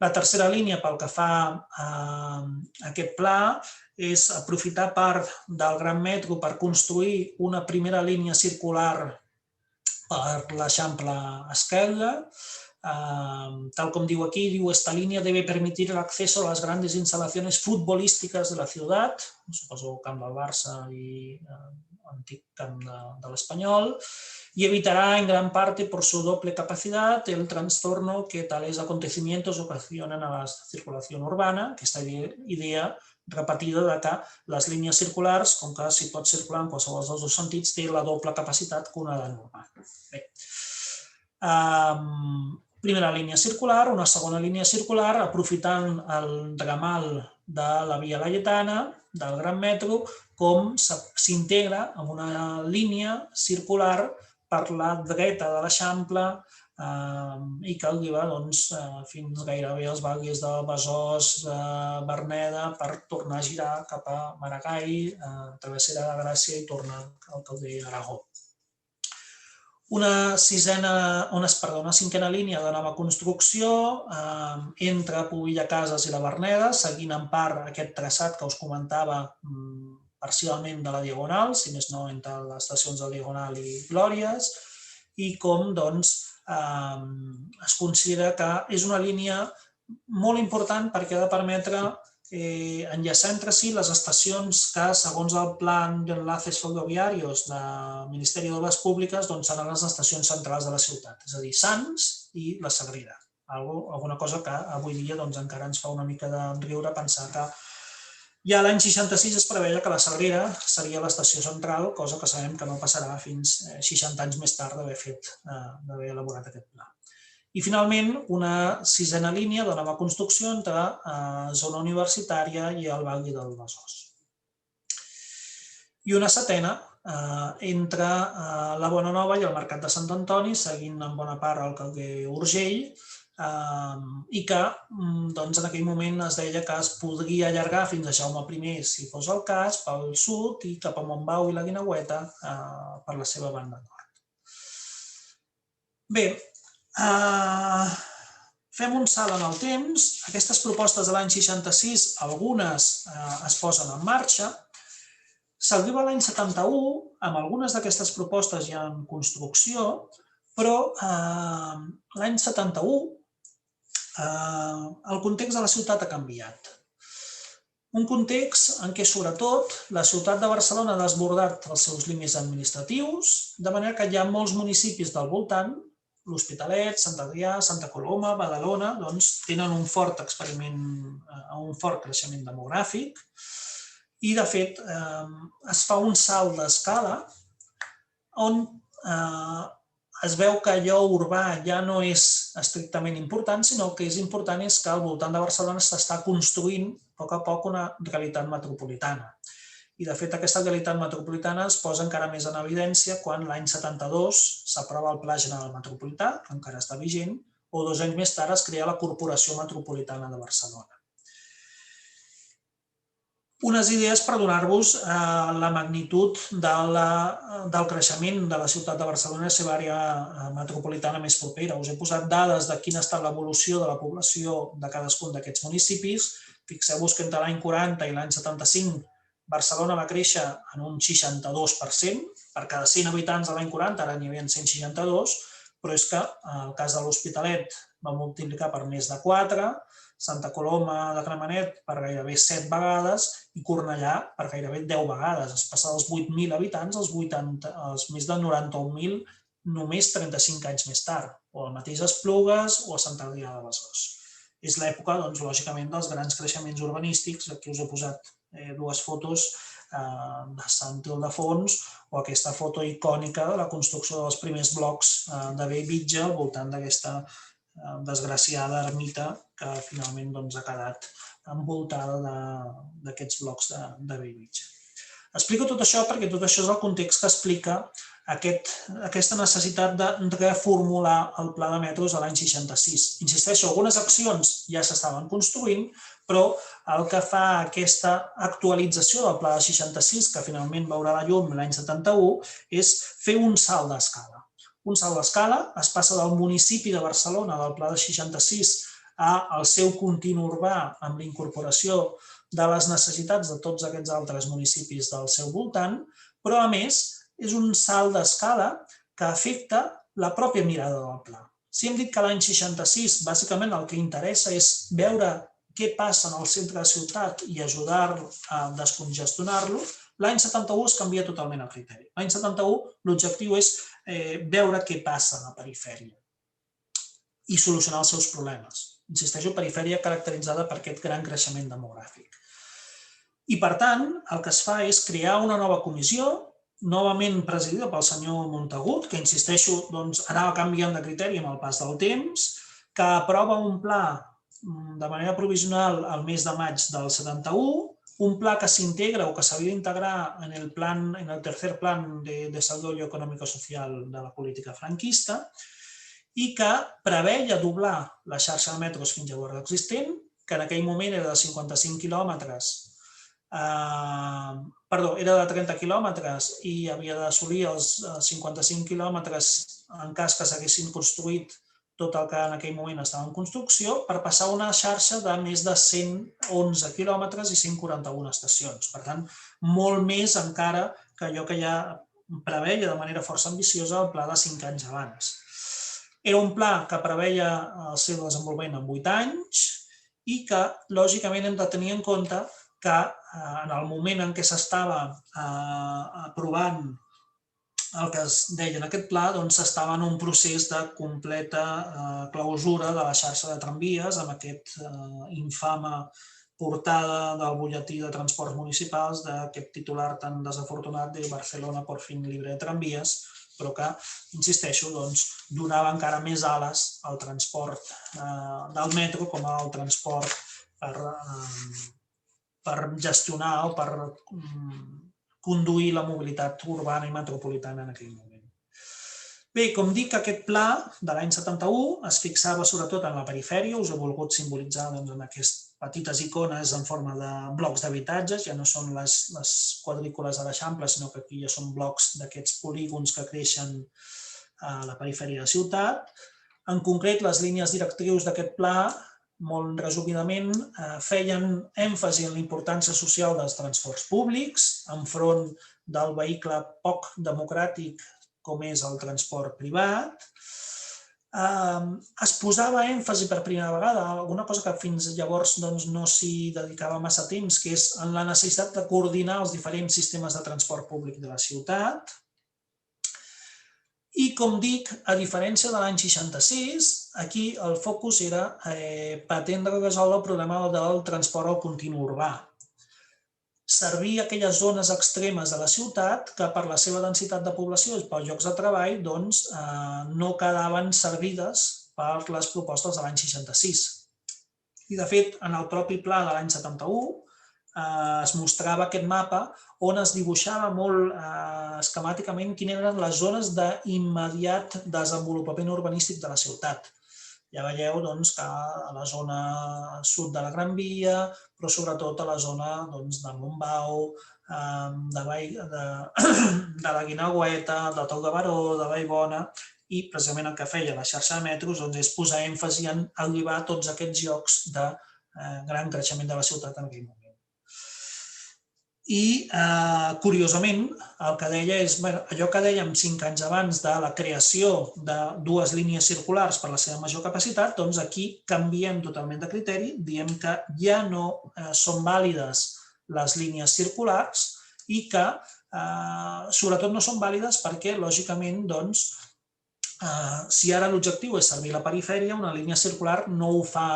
La tercera línia, pel que fa a aquest pla, és aprofitar part del Gran Metro per construir una primera línia circular per l'Eixample Esquerda. Tal com diu aquí, diu, esta línea debe permitir el acceso a las grandes instalaciones futbolísticas de la ciudad, suposo camp del Barça i antic camp de l'Espanyol, y evitará en gran parte por su doble capacidad el trastorno que tales acontecimientos ocasionan a la circulación urbana, aquesta idea repetida de que les línies circulars, com que s'hi pot circular en qualsevol dels dos sentits, té la doble capacitat que una de normal. Bé. Primera línia circular, una segona línia circular, aprofitant el ramal de la Via Laietana, del Gran Metro, com s'integra en una línia circular per la dreta de l'Eixample i que arriba fins gairebé als barris de Besòs, Verneda, per tornar a girar cap a Maragall, Travessera de Gràcia i tornar al Calder Aragó. Una cinquena línia de nova construcció entre Pobilla Cases i la Verneda, seguint en part aquest traçat que us comentava parcialment de la Diagonal, si més no entre les estacions de Diagonal i Glòries, i com es considera que és una línia molt important perquè ha de permetre enllaçar entre si les estacions que, segons el Plan d'Enlaces Ferroviarios del Ministeri d'Obres Públiques, seran les estacions centrals de la ciutat, és a dir, Sants i la Sagrera. Alguna cosa que avui dia encara ens fa una mica de riure pensar que ja l'any 66 es preveia que la Sagrera seria l'estació central, cosa que sabem que no passarà fins 60 anys més tard d'haver elaborat aquest pla. I finalment, una sisena línia de nova construcció entre zona universitària i el barri del Besòs. I una setena entre la Bonanova i el Mercat de Sant Antoni, seguint en bona part el Calder Urgell, i que en aquell moment es deia que es podria allargar fins a Jaume I, si fos el cas, pel sud i cap a Montbau i la Guineueta per la seva banda nord. Bé, fem un salt en el temps. Aquestes propostes de l'any 66, algunes es posen en marxa. S'arriba a l'any 71, amb algunes d'aquestes propostes ja en construcció, però l'any 71 el context de la ciutat ha canviat. Un context en què, sobretot, la ciutat de Barcelona ha desbordat els seus límits administratius, de manera que hi ha molts municipis del voltant, l'Hospitalet, Sant Adrià, Santa Coloma, Badalona, tenen un fort creixement demogràfic i, de fet, es fa un salt d'escala on es veu que allò urbà ja no és estrictament important, sinó que és important és que al voltant de Barcelona s'està construint a poc una realitat metropolitana. I, de fet, aquesta realitat metropolitana es posa encara més en evidència quan l'any 72 s'aprova el Pla General Metropolità, que encara està vigent, o 2 anys més tard es crea la Corporació Metropolitana de Barcelona. unes idees per donar-vos la magnitud del creixement de la ciutat de Barcelona i la seva àrea metropolitana més propera. Us he posat dades de quina ha estat l'evolució de la població de cadascun d'aquests municipis. Fixeu-vos que entre l'any 40 i l'any 75 Barcelona va créixer en un 62%. Per cada 100 habitants de l'any 40 ara n'hi havia 162, però és que el cas de l'Hospitalet va multiplicar per més de 4, Santa Coloma de Gramenet per gairebé 7 vegades i Cornellà per gairebé 10 vegades. Es passa dels 8.000 habitants als més de 91.000 només 35 anys més tard, o el mateix a Esplugues o a Sant Adrià de Besòs. És l'època, doncs, lògicament, dels grans creixements urbanístics. Aquí us he posat dues fotos de Sant Ildefons o aquesta foto icònica de la construcció dels primers blocs de Bellvitge al voltant d'aquesta desgraciada ermita que finalment ha quedat envoltada d'aquests blocs de Bellvitge. Explico tot això perquè tot això és el context que explica aquesta necessitat de reformular el pla de metros de l'any 66. Insisteixo, algunes accions ja s'estaven construint, però el que fa aquesta actualització del pla de 66, que finalment veurà la llum l'any 71, és fer un salt d'escala. Un salt d'escala, es passa del municipi de Barcelona, del pla de 66, al seu continu urbà amb la incorporació de les necessitats de tots aquests altres municipis del seu voltant, però a més és un salt d'escala que afecta la pròpia mirada del pla. Si hem dit que l'any 66 bàsicament el que interessa és veure què passa en el centre de ciutat i ajudar a descongestionar-lo, l'any 71 es canvia totalment el criteri. L'any 71 l'objectiu és veure què passa a la perifèria i solucionar els seus problemes. Insisteixo, perifèria caracteritzada per aquest gran creixement demogràfic. I, per tant, el que es fa és crear una nova comissió, novament presidida pel senyor Montagut, que, insisteixo, anava canviant de criteri amb el pas del temps, que aprova un pla de manera provisional al mes de maig del 71, un pla que s'integra o que s'havia d'integrar en el tercer plan de desarrollo económico-social de la política franquista i que preveia doblar la xarxa de metros fins llavors existent, que en aquell moment era de 55 quilòmetres, era de 30 quilòmetres i havia d'assolir els 55 quilòmetres en cas que s'haguessin construït tot el que en aquell moment estava en construcció, per passar a una xarxa de més de 111 quilòmetres i 141 estacions. Per tant, molt més encara que allò que ja preveia de manera força ambiciosa el pla de 5 anys abans. Era un pla que preveia el seu desenvolupament en 8 anys i que, lògicament, hem de tenir en compte que en el moment en què s'estava aprovant el que es deia en aquest pla, s'estava en un procés de completa clausura de la xarxa de tramvies amb aquest infame portada del butlletí de transports municipals d'aquest titular tan desafortunat de Barcelona por fin libre de tramvies, però que, insisteixo, donava encara més ales al transport del metro com al transport per gestionar o per conduir la mobilitat urbana i metropolitana en aquell moment. Bé, com dic, aquest pla de l'any 71 es fixava sobretot en la perifèria, us he volgut simbolitzar en aquestes petites icones en forma de blocs d'habitatges, ja no són les quadrícules de l'Eixample, sinó que aquí ja són blocs d'aquests polígons que creixen a la perifèria de la ciutat. En concret, les línies directrius d'aquest pla, molt resumidament, feien èmfasi en la importància social dels transports públics enfront del vehicle poc democràtic com és el transport privat. Es posava èmfasi per primera vegada, alguna cosa que fins llavors no s'hi dedicava massa temps, que és en la necessitat de coordinar els diferents sistemes de transport públic de la ciutat. I, com dic, a diferència de l'any 66, aquí el focus era pretendre resoldre el problema del transport al continu urbà. Servir aquelles zones extremes de la ciutat que per la seva densitat de població i pels llocs de treball no quedaven servides per les propostes de l'any 66. I, de fet, en el propi pla de l'any 71 es mostrava aquest mapa on es dibuixava molt esquemàticament quines eren les zones d'immediat desenvolupament urbanístic de la ciutat. Ja veieu que a la zona sud de la Gran Via, però sobretot a la zona de Montbau, de la Guineueta, de Tou de Baró, de Vallbona, i precisament el que feia la xarxa de metros és posar èmfasi en arribar a tots aquests llocs de gran creixement de la ciutat en aquell moment. I, curiosament, el que deia és allò que dèiem 5 anys abans de la creació de 2 línies circulars per la seva major capacitat, doncs aquí canviem totalment de criteri, diem que ja no són vàlides les línies circulars i que, sobretot, no són vàlides perquè, lògicament, si ara l'objectiu és servir la perifèria, una línia circular no ho fa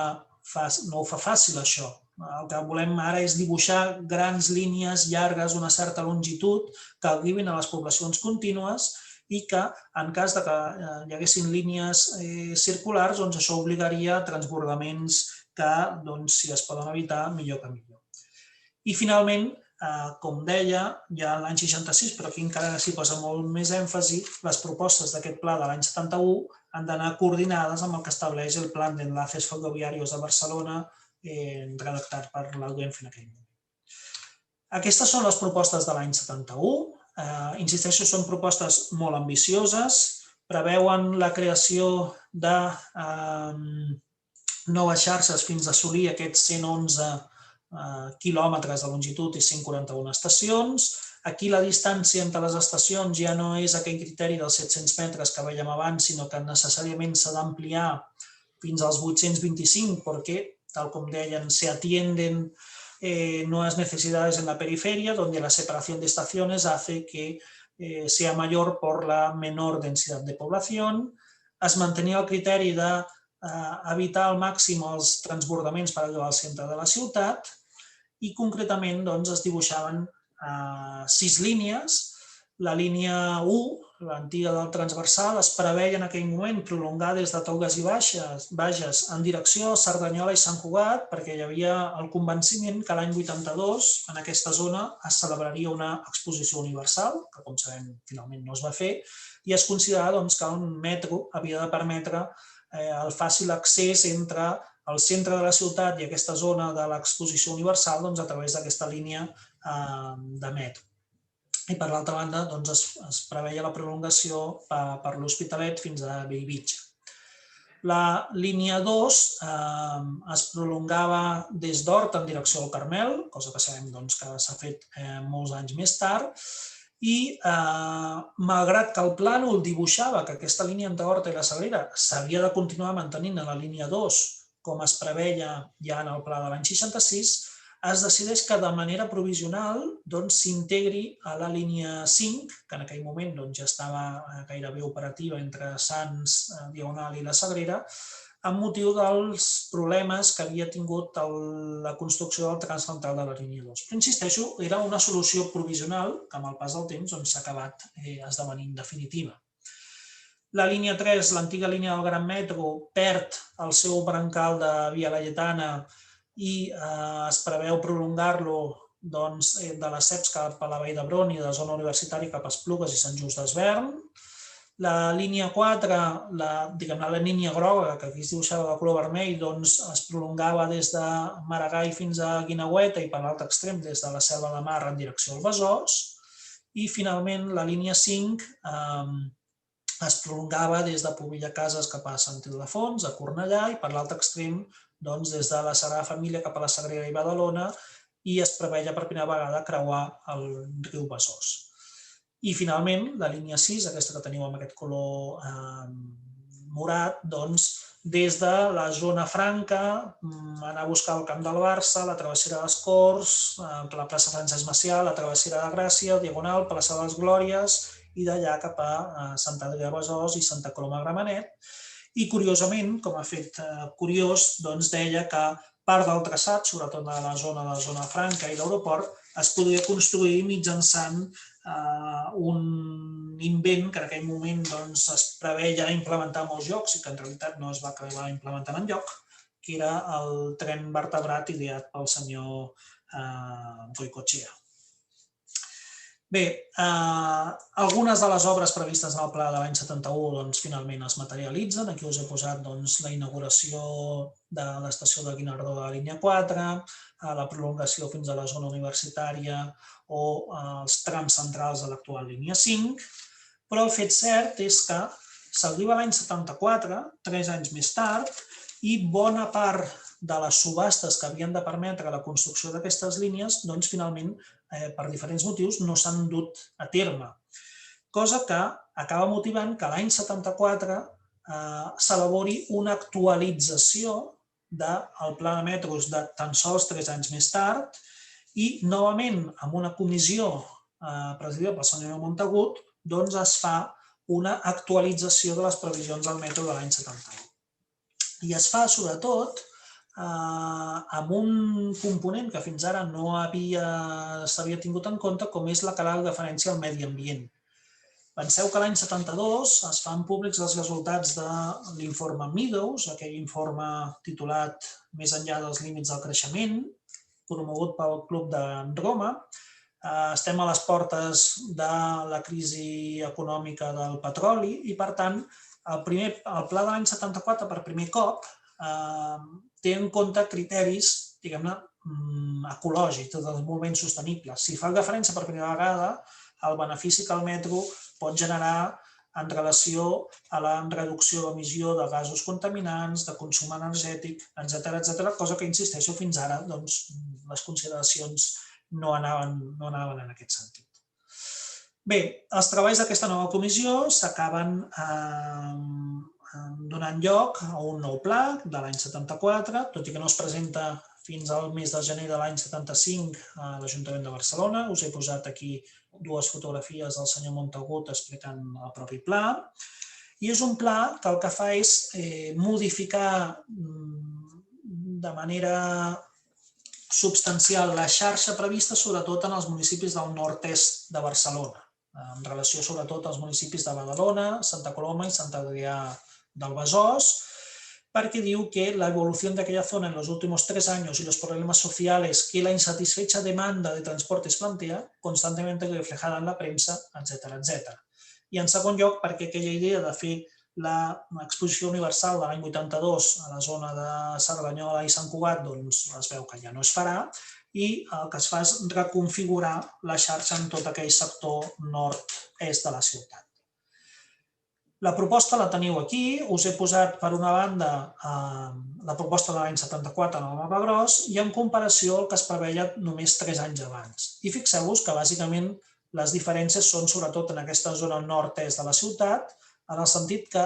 fàcil, això. El que volem ara és dibuixar grans línies llargues, una certa longitud, que arribin a les poblacions contínues i que, en cas que hi haguessin línies circulars, això obligaria a transbordaments que, si es poden evitar, millor que millor. I, finalment, com deia, ja l'any 66, però aquí encara s'hi posa molt més èmfasi, les propostes d'aquest pla de l'any 71 han d'anar coordinades amb el que estableix el Plan d'Enlaces Ferroviarios de Barcelona, redactat per l'Audiència en aquell moment. Aquestes són les propostes de l'any 71. Insisteixo, són propostes molt ambicioses, preveuen la creació de noves xarxes fins a assolir aquests 111 quilòmetres de longitud i 141 estacions. Aquí la distància entre les estacions ja no és aquell criteri dels 700 metres que veiem abans, sinó que necessàriament s'ha d'ampliar fins als 825 perquè, tal com deien, se atienden nuevas necesidades en la periferia, donde la separación de estaciones hace que sea mayor por la menor densidad de población. Es mantenia el criteri d'evitar al màxim els transbordaments per arribar al centre de la ciutat i, concretament, es dibuixaven 6 línies. La línia 1, l'antiga del transversal, es preveia en aquell moment prolongar des de Togues i Bages en direcció a Cerdanyola i Sant Cugat, perquè hi havia el convenciment que l'any 82 en aquesta zona es celebraria una exposició universal, que, com sabem, finalment no es va fer, i es considerava que un metro havia de permetre el fàcil accés entre el centre de la ciutat i aquesta zona de l'exposició universal a través d'aquesta línia de metro. I, per l'altra banda, es preveia la prolongació per l'Hospitalet fins a Bellvitge. La línia 2 es prolongava des d'Hort en direcció al Carmel, cosa que sabem que s'ha fet molts anys més tard, i, malgrat que el plànol dibuixava que aquesta línia entre Hort i la Sagrera s'havia de continuar mantenint a la línia 2, com es preveia ja en el pla de l'any 66, es decideix que de manera provisional s'integri a la línia 5, que en aquell moment ja estava gairebé operativa entre Sants, Diagonal i la Sagrera, amb motiu dels problemes que havia tingut la construcció del tram central de la línia 2. Però, insisteixo, era una solució provisional que amb el pas del temps s'ha acabat esdevenint definitiva. La línia 3, l'antiga línia del Gran Metro, perd el seu brancal de Via Laietana i es preveu prolongar-lo de les CEPs cap a la Vall d'Hebron i de la zona universitària cap a Esplugues i Sant Just Desvern. La línia 4, la línia groga, que aquí es dibuixava de color vermell, es prolongava des de Maragall fins a Guineueta i per l'altre extrem des de la Selva de Mar en direcció al Besòs. I, finalment, la línia 5 es prolongava des de Pobilla Cases cap a Sant Ildefons, a Cornellà, i per l'altre extrem des de la Sagrada Família cap a la Sagrera i Badalona, i es preveia per primera vegada creuar el riu Besòs. I, finalment, la línia 6, aquesta que teniu amb aquest color morat, des de la zona franca, anar a buscar el camp del Barça, la travessera de les Corts, la plaça Francesc Macià, la travessera de Gràcia, Diagonal, plaça de les Glòries, i d'allà cap a Sant Adrià de Besòs i Santa Coloma de Gramenet. I, curiosament, com a fet curiós, deia que part del traçat, sobretot de la zona franca i l'aeroport, es podia construir mitjançant un invent que en aquell moment es preveia implementar a molts llocs i que en realitat no es va acabar implementant enlloc, que era el tren vertebrat ideat pel senyor Goicoechea. Bé, algunes de les obres previstes en el pla de l'any 71 finalment es materialitzen. Aquí us he posat la inauguració de l'estació de Guinardó de la línia 4, la prolongació fins a la zona universitària o els trams centrals de l'actual línia 5, però el fet cert és que s'arriba l'any 74, 3 anys més tard, i bona part de les subhastes que havien de permetre la construcció d'aquestes línies, finalment, per diferents motius, no s'han dut a terme. Cosa que acaba motivant que l'any 74 s'elabori una actualització del pla de metros de tan sols 3 anys més tard i, novament, amb una comissió presidida pel senyor Montagut, es fa una actualització de les previsions del metro de l'any 71. I es fa, sobretot, amb un component que fins ara no s'havia tingut en compte, com és la que fa referència al medi ambient. Penseu que l'any 72 es fan públics els resultats de l'informe Meadows, aquell informe titulat Més enllà dels límits del creixement, promogut pel Club de Roma. Estem a les portes de la crisi econòmica del petroli i, per tant, el pla de l'any 74, per primer cop, té en compte criteris, diguem-ne, ecològics, de desenvolupament sostenible. Si fa referència per primera vegada al benefici que el metro pot generar en relació a la reducció d'emissió de gasos contaminants, de consum energètic, etc., cosa que, insisteixo, fins ara les consideracions no anaven en aquest sentit. Bé, els treballs d'aquesta nova comissió s'acaben donant lloc a un nou pla de l'any 74, tot i que no es presenta fins al mes de gener de l'any 75 a l'Ajuntament de Barcelona. Us he posat aquí dues fotografies del senyor Montagut explicant el propi pla. I és un pla que el que fa és modificar de manera substancial la xarxa prevista, sobretot en els municipis del nord-est de Barcelona, en relació sobretot als municipis de Badalona, Santa Coloma i Sant Adrià del Besòs, porque diu que la evolución de aquella zona en los últimos 3 años y los problemas sociales que la insatisfecha demanda de transportes plantea, constantemente reflejada en la prensa, etc. I en segon lloc, perquè aquella idea de fer l'exposició universal de l'any 82 a la zona de Cerdanyola i Sant Cugat es veu que ja no es farà i el que es fa és reconfigurar la xarxa en tot aquell sector nord-est de la ciutat. La proposta la teniu aquí, us he posat per una banda la proposta de l'any 74 en el mapa gros i en comparació el que es preveia només 3 anys abans. I fixeu-vos que bàsicament les diferències són sobretot en aquesta zona nord-est de la ciutat, en el sentit que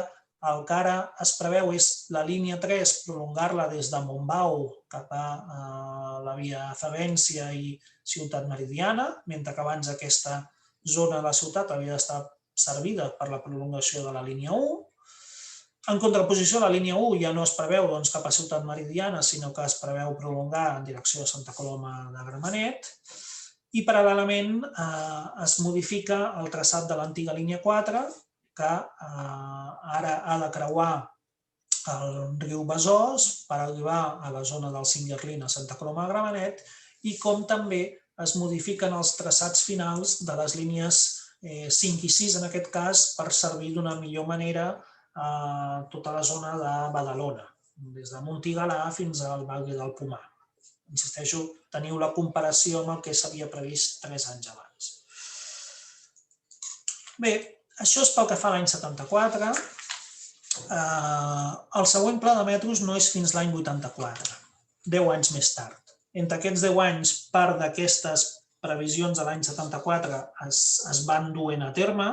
el que ara es preveu és la línia 3, prolongar-la des de Montbau cap a la via Favència i Ciutat Meridiana, mentre que abans aquesta zona de la ciutat havia d'estar servida per la prolongació de la línia 1. En contraposició, la línia 1 ja no es preveu cap a Ciutat Meridiana, sinó que es preveu prolongar en direcció a Santa Coloma de Gramenet. I paral·lelament es modifica el traçat de l'antiga línia 4, que ara ha de creuar el riu Besòs per arribar a la zona del Cingarlín a Santa Coloma de Gramenet i com també es modifiquen els traçats finals de les línies 5 i 6, en aquest cas, per servir d'una millor manera a tota la zona de Badalona, des de Montigalà fins al barri del Pomar. Insisteixo, teniu la comparació amb el que s'havia previst 3 anys abans. Bé, això és pel que fa a l'any 74. El següent pla de metros no és fins l'any 84, 10 anys més tard. Entre aquests 10 anys, part d'aquestes previsions de l'any 74 es van duent a terme,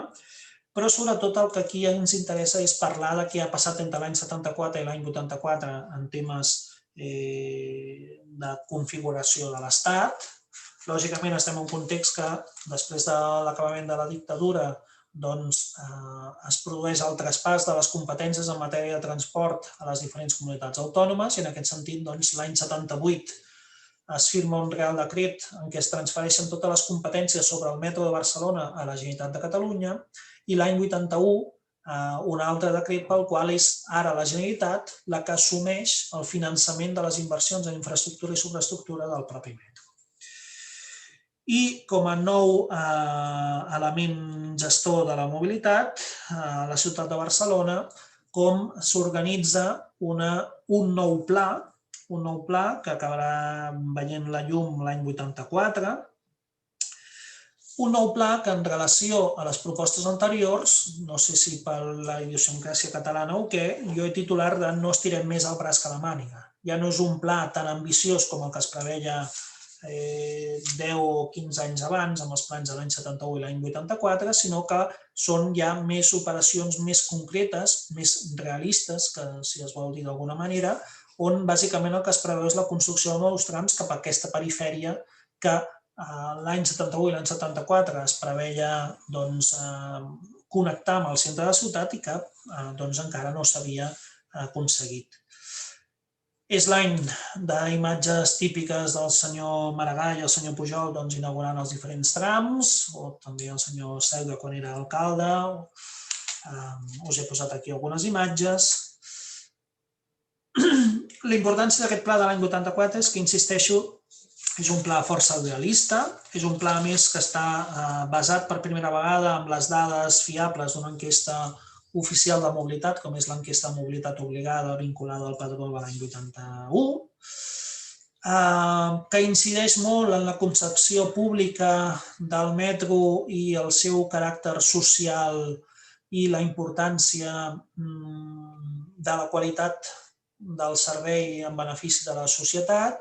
però sobretot el que aquí ens interessa és parlar de què ha passat entre l'any 74 i l'any 84 en temes de configuració de l'Estat. Lògicament estem en un context que després de l'acabament de la dictadura es produeix el traspàs de les competències en matèria de transport a les diferents comunitats autònomes i en aquest sentit l'any 78 es firma un Real Decret en què es transfereixen totes les competències sobre el metro de Barcelona a la Generalitat de Catalunya i l'any 81 un altre decret pel qual és ara la Generalitat la que assumeix el finançament de les inversions en infraestructura i subreestructura del propi metro. I com a nou element gestor de la mobilitat, a la ciutat de Barcelona, com s'organitza un nou pla que acabarà veient la llum l'any 84, un nou pla que en relació a les propostes anteriors, no sé si per la idiosincràsia catalana o què, jo he titulat de no estirem més el braç que la màniga. Ja no és un pla tan ambiciós com el que es preveia 10 o 15 anys abans, amb els plans de l'any 71 i l'any 84, sinó que són ja més operacions més concretes, més realistes, que si es vol dir d'alguna manera, on bàsicament el que es preveu és la construcció de nous trams cap a aquesta perifèria que l'any 71 i l'any 74 es preveia connectar amb el centre de la ciutat i que encara no s'havia aconseguit. És l'any d'imatges típiques del senyor Maragall i el senyor Pujol inaugurant els diferents trams, o també el senyor Selga quan era alcalde. Us he posat aquí algunes imatges. La importància d'aquest pla de l'any 84 és que, insisteixo, és un pla força realista, és un pla més que està basat per primera vegada en les dades fiables d'una enquesta oficial de mobilitat, com és l'enquesta de mobilitat obligada vinculada al padró de l'any 81, que incideix molt en la concepció pública del metro i el seu caràcter social i la importància de la qualitat del servei en benefici de la societat,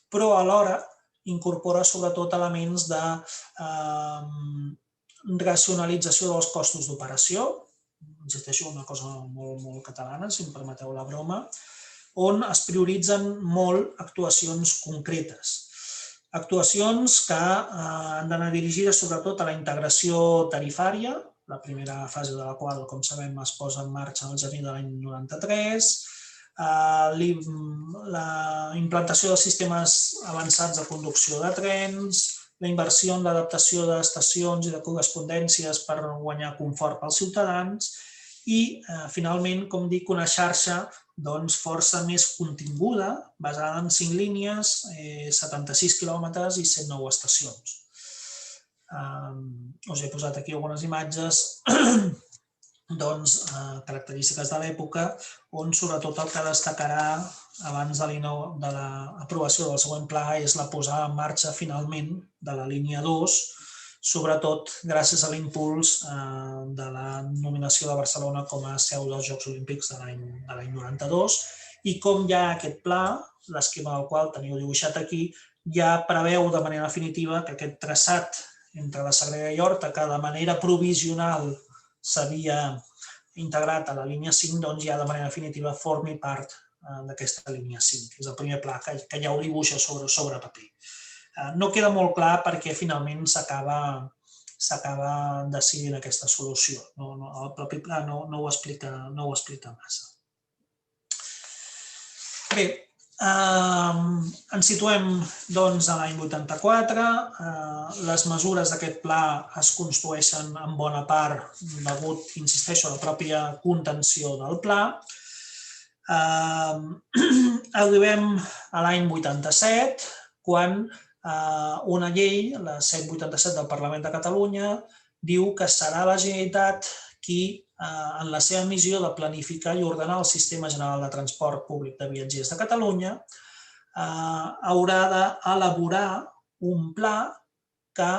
però alhora incorpora sobretot elements de racionalització dels costos d'operació, insisteixo, una cosa molt catalana, si em permeteu la broma, on es prioritzen molt actuacions concretes. Actuacions que han d'anar dirigides sobretot a la integració tarifària, la primera fase de la qual, com sabem, es posa en marxa al gener de l'any 93, la implantació de sistemes avançats de conducció de trens, la inversió en l'adaptació d'estacions i de correspondències per guanyar confort pels ciutadans i, finalment, com dic, una xarxa força més continguda, basada en 5 línies, 76 quilòmetres i 109 estacions. Us he posat aquí algunes imatges característiques de l'època, on sobretot el que destacarà abans de l'aprovació del següent pla és la posada en marxa finalment de la línia 2, sobretot gràcies a l'impuls de la nominació de Barcelona com a seu dels Jocs Olímpics de l'any 92 i com ja aquest pla, l'esquema del qual teniu dibuixat aquí, ja preveu de manera definitiva que aquest traçat entre la Sagrera i Horta, que de manera provisional s'havia integrat a la línia 5, doncs ja de manera definitiva formi part d'aquesta línia 5. És el primer pla que ja ho dibuixa sobre paper. No queda molt clar perquè finalment s'acaba decidint aquesta solució. El propi pla no ho explica massa. Bé, ens situem doncs a l'any 84. Les mesures d'aquest pla es construeixen en bona part degut, insisteixo, a la pròpia contenció del pla. Arribem a l'any 87, quan una llei, la 787 del Parlament de Catalunya, diu que serà la Generalitat qui, en la seva missió de planificar i ordenar el Sistema General de Transport Públic de Viatgers de Catalunya, haurà d'elaborar un pla que,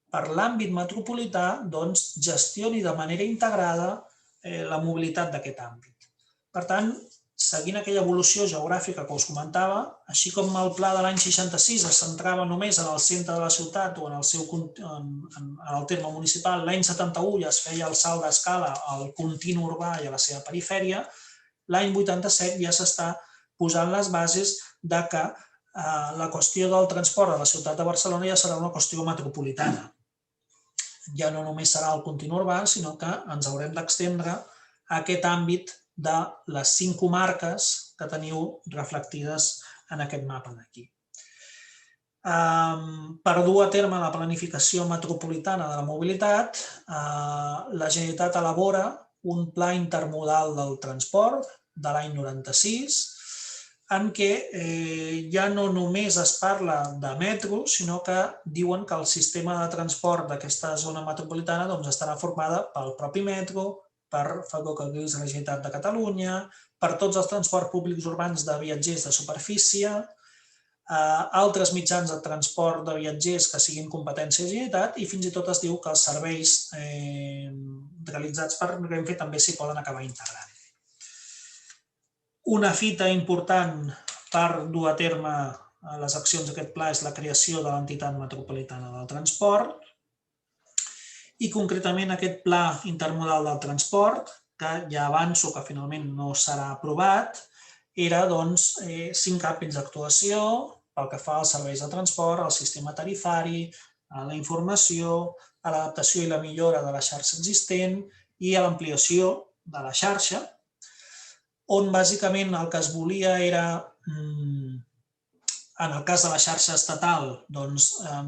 per l'àmbit metropolità, gestioni de manera integrada la mobilitat d'aquest àmbit. Per tant, seguint aquella evolució geogràfica que us comentava, així com el pla de l'any 66 es centrava només en el centre de la ciutat o en el terme municipal, l'any 71 ja es feia el salt d'escala al continu urbà i a la seva perifèria, l'any 87 ja s'està posant les bases de que la qüestió del transport a la ciutat de Barcelona ja serà una qüestió metropolitana. Ja no només serà el continu urbà, sinó que ens haurem d'extendre a aquest àmbit de les 5 comarques que teniu reflectides en aquest mapa d'aquí. Per dur a terme la planificació metropolitana de la mobilitat, la Generalitat elabora un pla intermodal del transport de l'any 96, en què ja no només es parla de metro, sinó que diuen que el sistema de transport d'aquesta zona metropolitana estarà formada pel propi metro, per Ferrocarrils de la Generalitat de Catalunya, per tots els transports públics urbans de viatgers de superfície, altres mitjans de transport de viatgers que siguin competència de la Generalitat i fins i tot es diu que els serveis realitzats per Renfe també s'hi poden acabar integrant. Una fita important per dur a terme les accions d'aquest pla és la creació de l'Entitat Metropolitana del Transport i concretament aquest Pla Intermodal del Transport, que ja avanço que finalment no serà aprovat, era 5 àmbits d'actuació pel que fa als serveis de transport, al sistema tarifari, a la informació, a l'adaptació i la millora de la xarxa existent i a l'ampliació de la xarxa, on bàsicament el que es volia era, en el cas de la xarxa estatal,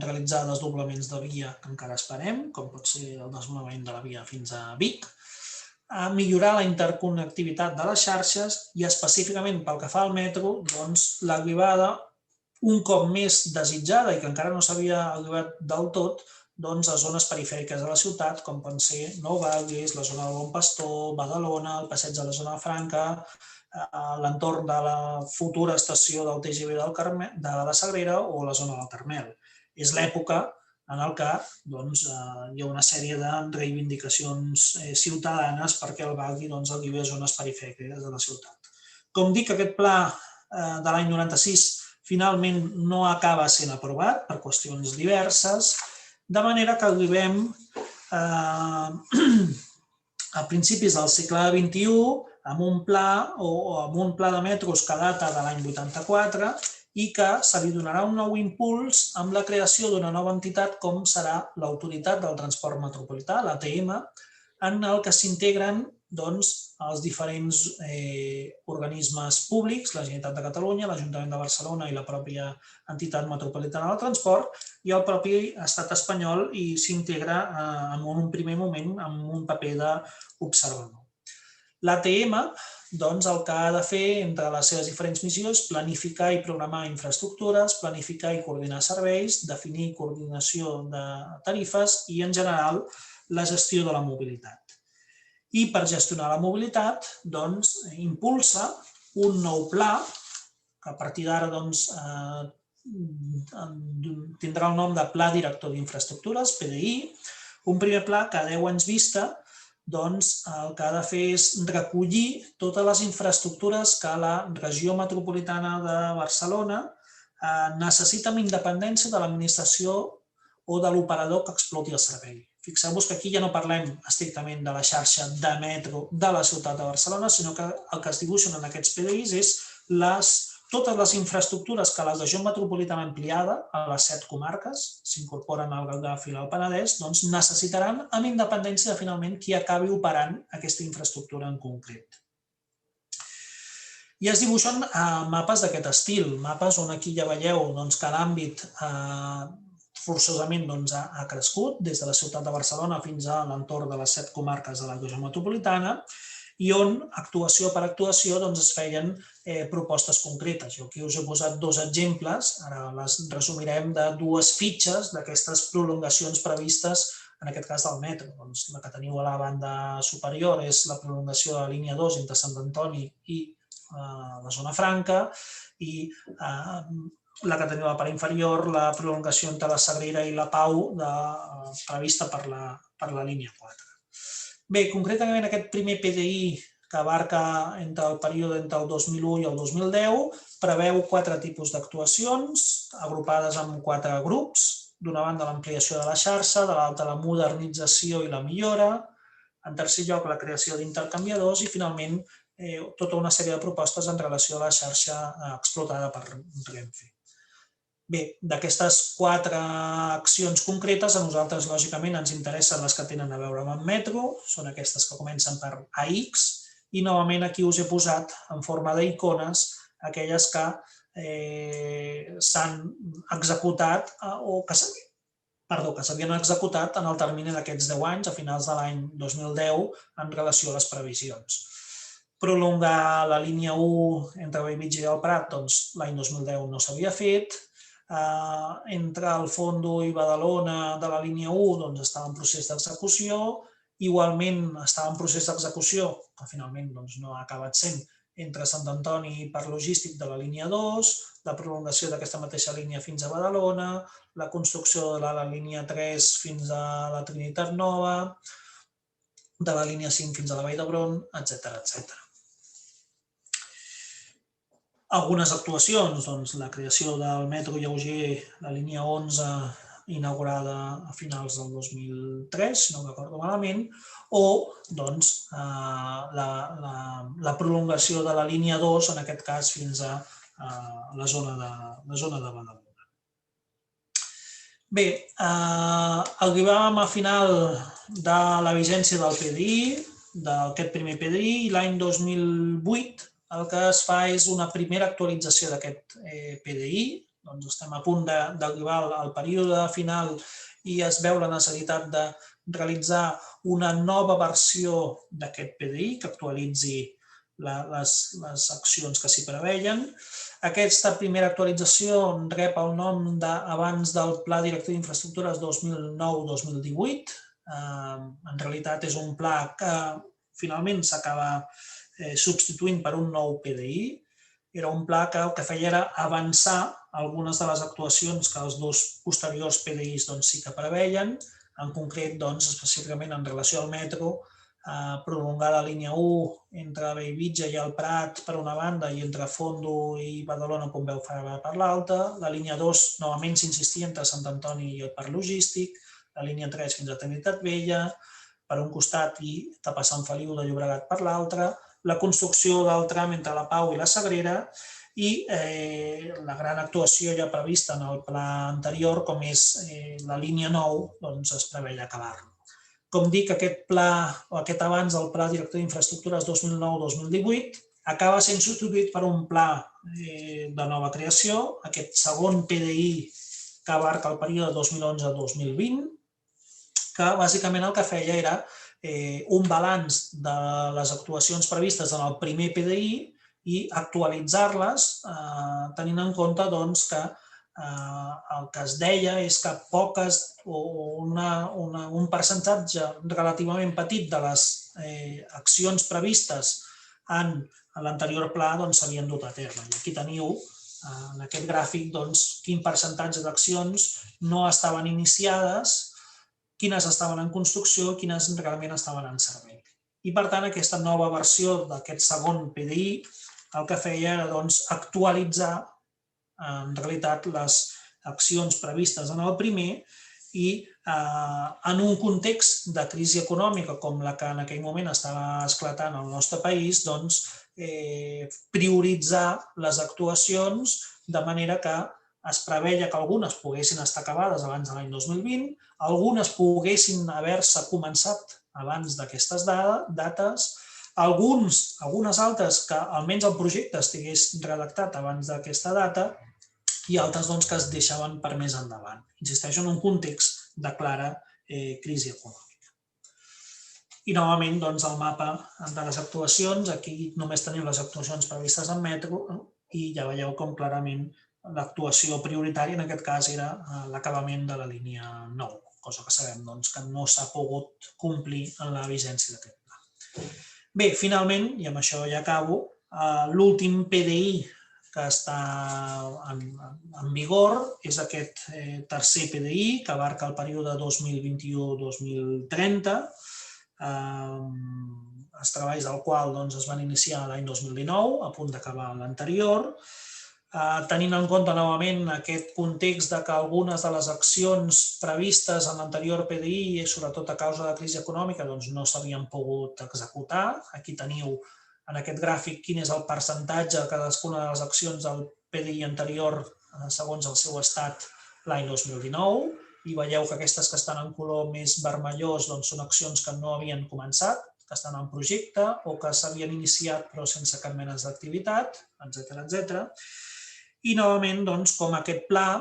realitzar desdoblaments de via que encara esperem, com pot ser el desdoblament de la via fins a Vic, millorar la interconnectivitat de les xarxes i específicament pel que fa al metro, l'arribada un cop més desitjada i que encara no s'havia arribat del tot a zones perifèriques de la ciutat, com poden ser Nou Barris, la zona del Bon Pastor, Badalona, el passeig de la Zona Franca, l'entorn de la futura estació del TGV de la Sagrera o la zona del Carmel. És l'època en què hi ha una sèrie de reivindicacions ciutadanes perquè el barri arribi a zones perifèriques de la ciutat. Com dic, aquest pla de l'any 96 finalment no acaba sent aprovat per qüestions diverses, de manera que arribem a principis del segle XXI amb un pla de metros que data de l'any 84 i que se li donarà un nou impuls amb la creació d'una nova entitat com serà l'Autoritat del Transport Metropolità, l'ATM, en el que s'integren els diferents organismes públics, la Generalitat de Catalunya, l'Ajuntament de Barcelona i la pròpia Entitat Metropolitana del Transport i el propi estat espanyol i s'integra en un primer moment amb un paper d'observador. L'ATM el que ha de fer entre les seves diferents missions és planificar i programar infraestructures, planificar i coordinar serveis, definir coordinació de tarifes i, en general, la gestió de la mobilitat. I per gestionar la mobilitat, impulsa un nou pla, que a partir d'ara tindrà el nom de Pla Director d'Infraestructures, PDI, un primer pla que a 10 anys vista el que ha de fer és recollir totes les infraestructures que la regió metropolitana de Barcelona necessita amb independència de l'administració o de l'operador que exploti el servei. Fixeu-vos que aquí ja no parlem estrictament de la xarxa de metro de la ciutat de Barcelona, sinó que el que es dibuixen en aquests PDIs és totes les infraestructures que la regió metropolitana ampliada, a les 7 comarques, s'incorporen al Garraf i al Penedès, necessitaran amb independència de finalment qui acabi operant aquesta infraestructura en concret. I es dibuixen mapes d'aquest estil, mapes on aquí ja veieu que l'àmbit forçosament ha crescut des de la ciutat de Barcelona fins a l'entorn de les 7 comarques de la regió metropolitana i on, actuació per actuació, es feien propostes concretes. Jo aquí us he posat 2 exemples, ara les resumirem de 2 fitxes d'aquestes prolongacions previstes, en aquest cas del metro. La que teniu a la banda superior és la prolongació de la línia 2 entre Sant Antoni i la Zona Franca i la que teniu a la part inferior, la prolongació entre la Sagrera i la Pau prevista per la línia 4. Bé, concretament aquest primer PDI que abarca entre el període entre el 2001 i el 2010 preveu 4 tipus d'actuacions agrupades en 4 grups. D'una banda, l'ampliació de la xarxa, de l'altra, la modernització i la millora, en tercer lloc, la creació d'intercanviadors i, finalment, tota una sèrie de propostes en relació a la xarxa explotada per Renfe. Bé, d'aquestes 4 accions concretes, a nosaltres, lògicament, ens interessen les que tenen a veure amb el metro, són aquestes que comencen per AX, i novament aquí us he posat en forma d'icones aquelles que s'han executat o que s'havien executat en el termini d'aquests 10 anys, a finals de l'any 2010, en relació a les previsions. Prolongar la línia 1 entre Bellvitge i el Prat, doncs l'any 2010 no s'havia fet. Entre el Fondo i Badalona de la línia 1 doncs, estava en procés d'execució. Igualment estava en procés d'execució, que finalment doncs, no ha acabat sent, entre Sant Antoni i Parc Logístic de la línia 2, la prolongació d'aquesta mateixa línia fins a Badalona, la construcció de la línia 3 fins a la Trinitat Nova, de la línia 5 fins a la Vall d'Hebron, etc. Algunes actuacions, doncs, la creació del metro lleuger, la línia 11, inaugurada a finals del 2003, si no recordo malament, o doncs, la prolongació de la línia 2, en aquest cas fins a la zona de Badalona. Bé, arribàvem a final de la vigència del PDI, d'aquest primer PDI, i l'any 2008 el que es fa és una primera actualització d'aquest PDI. Doncs estem a punt d'arribar al període final i es veu la necessitat de realitzar una nova versió d'aquest PDI que actualitzi les accions que s'hi preveien. Aquesta primera actualització rep el nom d'abans del Pla Director d'Infraestructures 2009-2018. En realitat és un pla que finalment s'acaba substituint per un nou PDI. Era un pla que el que feia era avançar algunes de les actuacions que els dos posteriors PDIs sí que preveien, en concret específicament en relació al metro, prolongar la línia 1 entre Bellvitge i el Prat per una banda i entre Fondo i Badalona, Pompeu Fabra per l'altra, la línia 2 novament s'insistia entre Sant Antoni i el Parc Logístic, la línia 3 fins a Trinitat Vella, per un costat i tapar Sant Feliu de Llobregat per l'altre, la construcció del tram entre la Pau i la Sagrera i la gran actuació ja prevista en el pla anterior, com és la línia 9, doncs es preveia acabar-lo. Com dic, aquest pla, o aquest abans del Pla Director d'Infraestructures 2009-2018, acaba sent substituït per un pla de nova creació, aquest segon PDI que abarca el període 2011-2020, que bàsicament el que feia era un balanç de les actuacions previstes en el primer PDI i actualitzar-les tenint en compte que el que es deia és que poques o un percentatge relativament petit de les accions previstes en l'anterior pla s'havien dut a terme. I aquí teniu en aquest gràfic quin percentatge d'accions no estaven iniciades, quines estaven en construcció i quines realment estaven en servei. I, per tant, aquesta nova versió d'aquest segon PDI el que feia era actualitzar en realitat les accions previstes en el primer i en un context de crisi econòmica com la que en aquell moment estava esclatant al nostre país, prioritzar les actuacions de manera que es preveia que algunes poguessin estar acabades abans de l'any 2020, algunes poguessin haver-se començat abans d'aquestes dates, algunes altres que almenys el projecte estigués redactat abans d'aquesta data i altres que es deixaven per més endavant. Insisteixo, en un context de clara crisi econòmica. I novament el mapa de les actuacions, aquí només tenim les actuacions previstes en metro i ja veieu com clarament l'actuació prioritària en aquest cas era l'acabament de la línia 9, cosa que sabem que no s'ha pogut complir en la vigència d'aquest pla. Bé, finalment, i amb això ja acabo, l'últim PDI que està en vigor és aquest tercer PDI que abarca el període 2021-2030, els treballs del qual es van iniciar l'any 2019, a punt d'acabar l'anterior, tenint en compte novament aquest context que algunes de les accions previstes en l'anterior PDI, sobretot a causa de la crisi econòmica, no s'havien pogut executar. Aquí teniu en aquest gràfic quin és el percentatge de cadascuna de les accions del PDI anterior segons el seu estat l'any 2019 i veieu que aquestes que estan en color més vermellós són accions que no havien començat, que estan en projecte o que s'havien iniciat però sense cap mena d'activitat, etc. I novament, com aquest pla,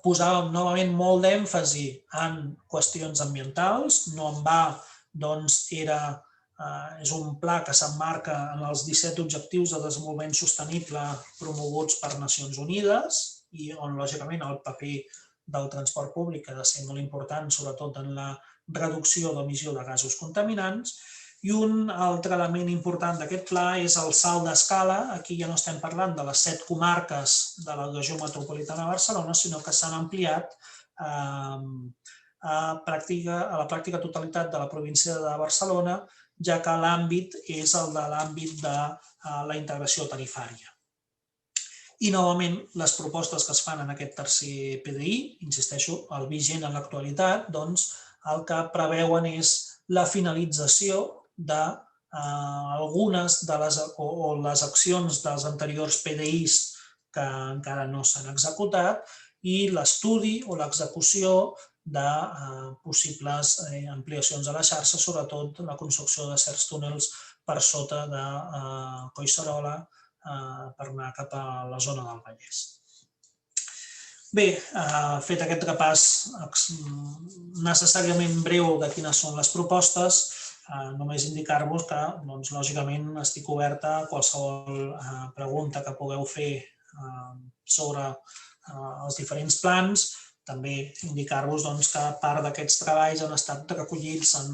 posàvem novament molt d'èmfasi en qüestions ambientals, no en va, era és un pla que s'emmarca en els 17 objectius de desenvolupament sostenible promoguts per Nacions Unides i on, lògicament, el paper del transport públic ha de ser molt important, sobretot en la reducció d'emissió de gasos contaminants. I un altre element important d'aquest pla és el salt d'escala. Aquí ja no estem parlant de les 7 comarques de la regió metropolitana de Barcelona, sinó que s'han ampliat a la pràctica totalitat de la província de Barcelona, ja que l'àmbit és el de l'àmbit de la integració tarifària. I, novament, les propostes que es fan en aquest tercer PDI, insisteixo, el vigent en l'actualitat, doncs el que preveuen és la finalització d'algunes de les accions dels anteriors PDIs que encara no s'han executat i l'estudi o l'execució de possibles ampliacions de la xarxa, sobretot la construcció de certs túnels per sota de Collserola per anar cap a la zona del Vallès. Bé, fet aquest repàs necessàriament breu de quines són les propostes, només indicar-vos que, lògicament, estic oberta a qualsevol pregunta que pugueu fer sobre els diferents plans. També indicar-vos que part d'aquests treballs han estat recollits en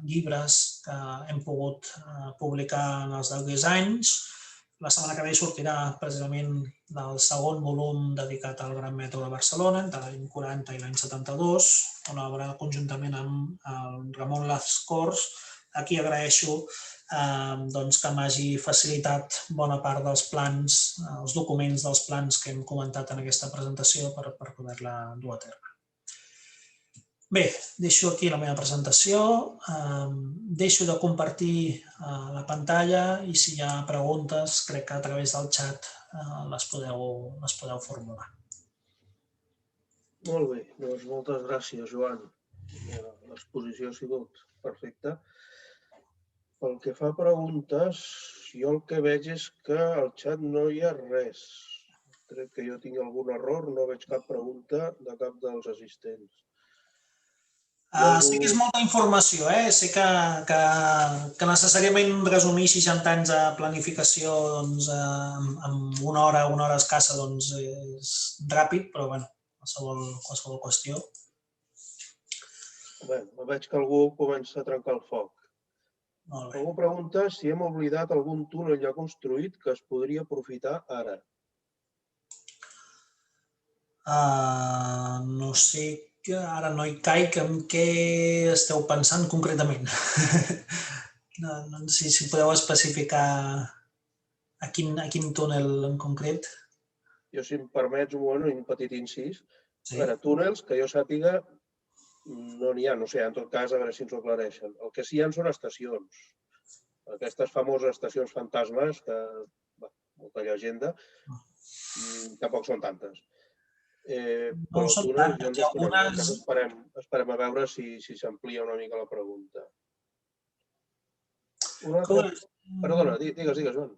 llibres que hem pogut publicar en els darrers anys. La setmana que ve sortirà precisament del segon volum dedicat al Gran Metro de Barcelona, entre l'any 40 i l'any 72, una obra conjuntament amb el Ramon Lascors. Aquí agraeixo que m'hagi facilitat bona part dels plans, els documents dels plans que hem comentat en aquesta presentació per poder-la dur a terme. Bé, deixo aquí la meva presentació, deixo de compartir la pantalla i si hi ha preguntes, crec que a través del xat les podeu formular. Molt bé, doncs moltes gràcies, Joan. L'exposició ha sigut perfecta. Pel que fa a preguntes, jo el que veig és que al xat no hi ha res. Crec que jo tinc algun error, no veig cap pregunta de cap dels assistents. Sí que és molta informació, sé que necessàriament resumir 60 anys de planificació en una hora escassa és ràpid, però bé, qualsevol qüestió. Bé, veig que algú comença a trencar el foc. Algú pregunta si hem oblidat algun túnel ja construït que es podria aprofitar ara. No sé, ara no hi caic en què esteu pensant concretament. No sé si podeu especificar a quin túnel en concret. Jo, si em permets un moment, un petit incís. A veure, túnels, que jo sàpiga, no n'hi ha, no sé, en tot cas, a veure si ens ho aclareixen. El que sí hi ha són estacions. Aquestes famoses estacions fantasmes, que, molta llegenda, tampoc són tantes. No són tantes, hi ha algunes... Esperem a veure si s'amplia una mica la pregunta. Perdona, digues, Joan.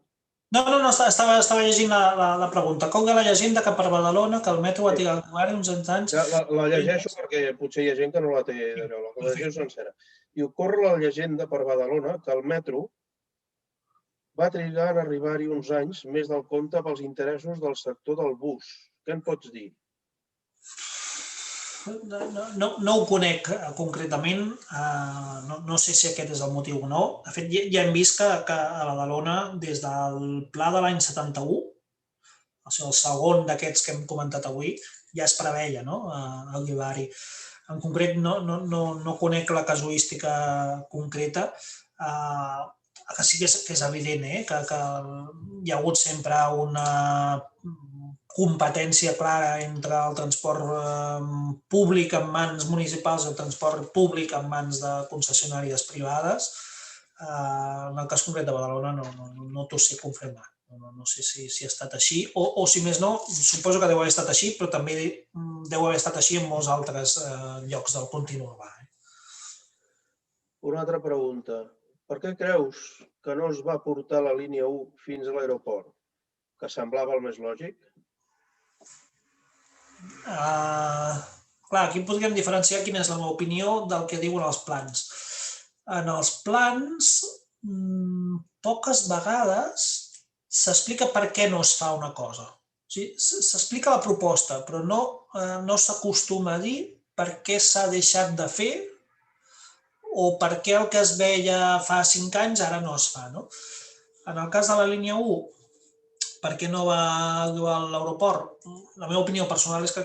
No, estava llegint la pregunta. Conga la llegenda que per Badalona, que el metro va tirar al govern uns anys... La llegeixo perquè potser hi ha gent que no la té d'allò, la llegeixo sencera. Diu, corre la llegenda per Badalona que el metro va trigar en arribar-hi uns anys més del compte pels interessos del sector del bus. Què en pots dir? No ho conec concretament, no sé si aquest és el motiu o no. De fet, ja hem vist que a Badalona, des del pla de l'any 71, o sigui, el segon d'aquests que hem comentat avui, ja es preveia el Guivari. En concret, no conec la casuística concreta, que sí que és evident que hi ha hagut sempre una competència clara entre el transport públic en mans municipals i el transport públic en mans de concessionàries privades. En el cas concret de Badalona no t'ho sé confirmar. No sé si ha estat així o, si més no, suposo que deu haver estat així, però també deu haver estat així en molts altres llocs del continu urbà. Una altra pregunta. Per què creus que no es va portar la línia 1 fins a l'aeroport? Que semblava el més lògic? Clar, aquí podríem diferenciar quina és la meva opinió del que diuen els plans. En els plans poques vegades s'explica per què no es fa una cosa. S'explica la proposta, però no s'acostuma a dir per què s'ha deixat de fer o per què el que es veia fa 5 anys ara no es fa. No? En el cas de la línia 1, per què no va a l'aeroport? La meva opinió personal és que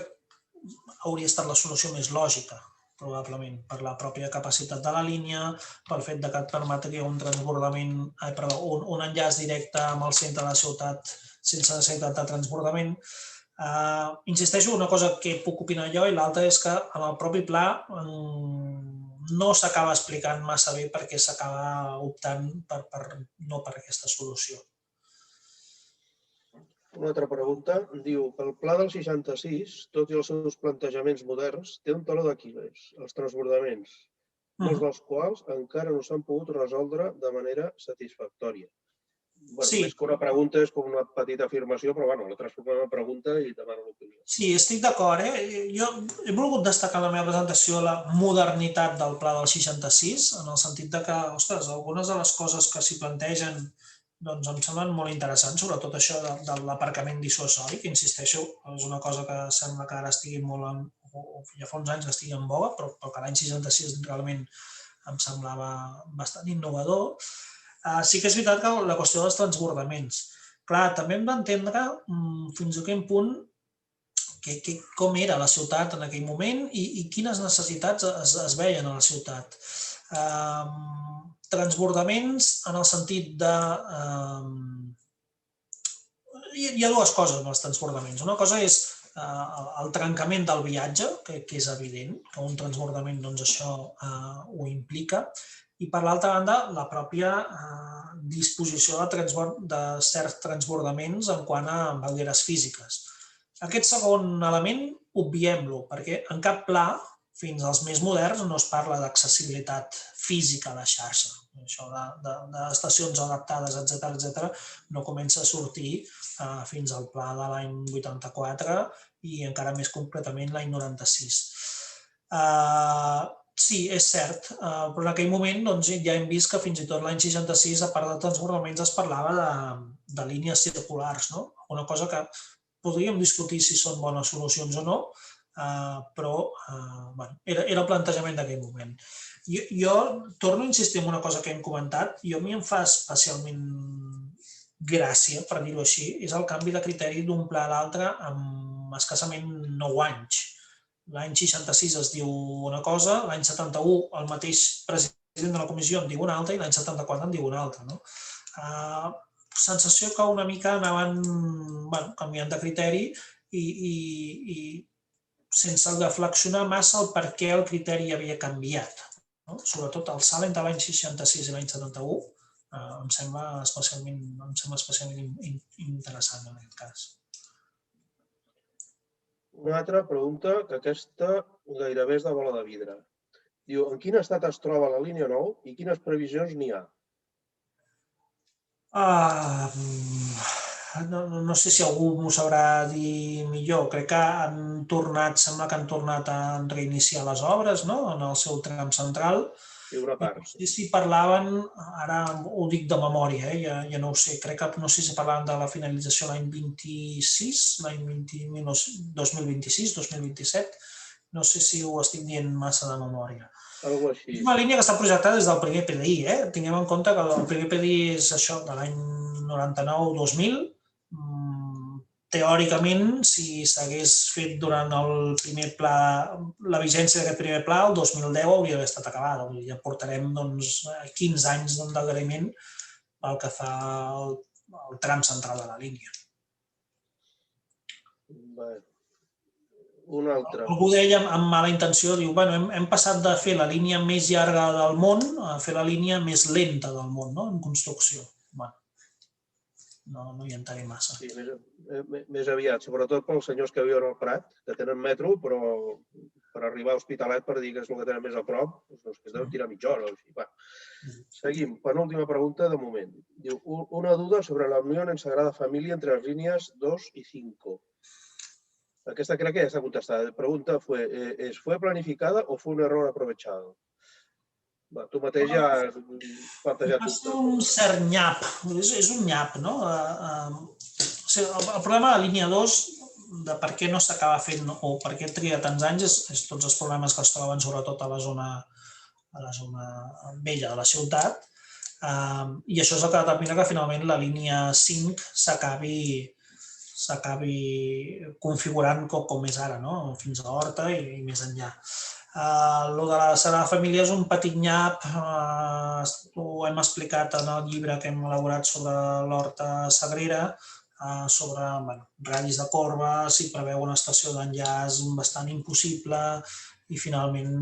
hauria estat la solució més lògica, probablement, per la pròpia capacitat de la línia, pel fet que et permetria un transbordament, un enllaç directe amb el centre de la ciutat sense necessitat de transbordament. Insisteixo, una cosa que puc opinar jo i l'altra és que en el propi pla no s'acaba explicant massa bé per què s'acaba optant no per aquesta solució. Una altra pregunta, diu, el pla del 66, tot i els seus plantejaments moderns, té un taló d'Aquil·les, els transbordaments, molts dels quals encara no s'han pogut resoldre de manera satisfactòria. Sí. Més que una pregunta és com una petita afirmació, però la transformem en pregunta i demano l'opinió. Sí, estic d'acord. Jo he volgut destacar en la meva presentació la modernitat del pla del 66, en el sentit que, ostres, algunes de les coses que s'hi plantegen doncs em semblen molt interessants, sobretot això de l'aparcament dissuasori, que insisteixo, és una cosa que sembla que ara estigui molt ja fa uns anys que estigui en boga, però que l'any 66 realment em semblava bastant innovador. Sí que és veritat que la qüestió dels transbordaments. Clar, també hem d'entendre fins a quin punt com era la ciutat en aquell moment i quines necessitats es veien a la ciutat. Transbordaments en el sentit de... Hi ha dues coses en els transbordaments. Una cosa és el trencament del viatge, que és evident, que un transbordament doncs, això ho implica, i per l'altra banda la pròpia disposició de certs transbordaments en quant a envergadures físiques. Aquest segon element obviem-lo, perquè en cap pla, fins als més moderns, no es parla d'accessibilitat física a la xarxa. Això d'estacions adaptades, etc., no comença a sortir fins al pla de l'any 84 i encara més concretament l'any 96. Sí, és cert, però en aquell moment ja hem vist que fins i tot l'any 66, a part de transbordaments, es parlava de línies circulars, no? Una cosa que podríem discutir si són bones solucions o no, però era el plantejament d'aquell moment. Jo torno a insistir en una cosa que hem comentat, i a mi em fa especialment gràcia, per dir-ho així, és el canvi de criteri d'un pla a l'altre amb escassament 9 anys. L'any 66 es diu una cosa, l'any 71 el mateix president de la comissió en diu una altra i l'any 74 en diu una altra. No? Sensació que una mica anaven canviant de criteri i sense reflexionar massa el per què el criteri havia canviat. No? Sobretot el salt entre l'any 66 i l'any 71 em sembla especialment interessant en aquest cas. Una altra pregunta, que aquesta gairebé és de bola de vidre. Diu, en quin estat es troba la línia 9 i quines previsions n'hi ha? No sé si algú m'ho sabrà dir millor. Crec que sembla que han tornat a reiniciar les obres, no?, en el seu tram central. Sí, una part. No sé si parlaven, ara ho dic de memòria, ja no ho sé, crec que no sé si parlaven de la finalització l'any 26, l'any 2026, 2027, no sé si ho estic dient massa de memòria. Algo així. És una línia que està projectada des del primer PDI, tinguem en compte que el primer PDI és això, de l'any 99-2000, teòricament, si s'hagués fet durant el primer pla, la vigència d'aquest primer pla, el 2010 hauria d'haver estat acabada. Ja portarem 15 anys d'endarreriment pel que fa al tram central de la línia. Un altre. Algú deia amb mala intenció, diu, hem passat de fer la línia més llarga del món a fer la línia més lenta del món, no?, en construcció. No hi entraré massa. Sí, més aviat, sobretot pels senyors que viuen al Prat, que tenen metro, però per arribar a Hospitalet, per dir que és el que tenen més a prop, doncs que es deuen tirar mitja hora. Seguim. Penúltima pregunta de moment. Diu, una duda sobre la unión en Sagrada Familia entre las líneas 2 y 5. Aquesta crec que ja està contestada. La pregunta fue, ¿fue planificada o fue un error aprovechado? Tu mateix ja has plantejat Va ser un cert nyap, és un nyap, no? El problema de la línia 2, de per què no s'acaba fent o per què triga tants anys, és tots els problemes que es troben sobretot a la zona vella de la ciutat, i això és el que determina que finalment la línia 5 s'acabi configurant com és ara, no? Fins a Horta i més enllà. Lo de la Sagrada Família és un petit nyap, ho hem explicat en el llibre que hem elaborat sobre l'Horta Sagrera, sobre ratllis de corba, s'hi preveu una estació d'enllaç bastant impossible i finalment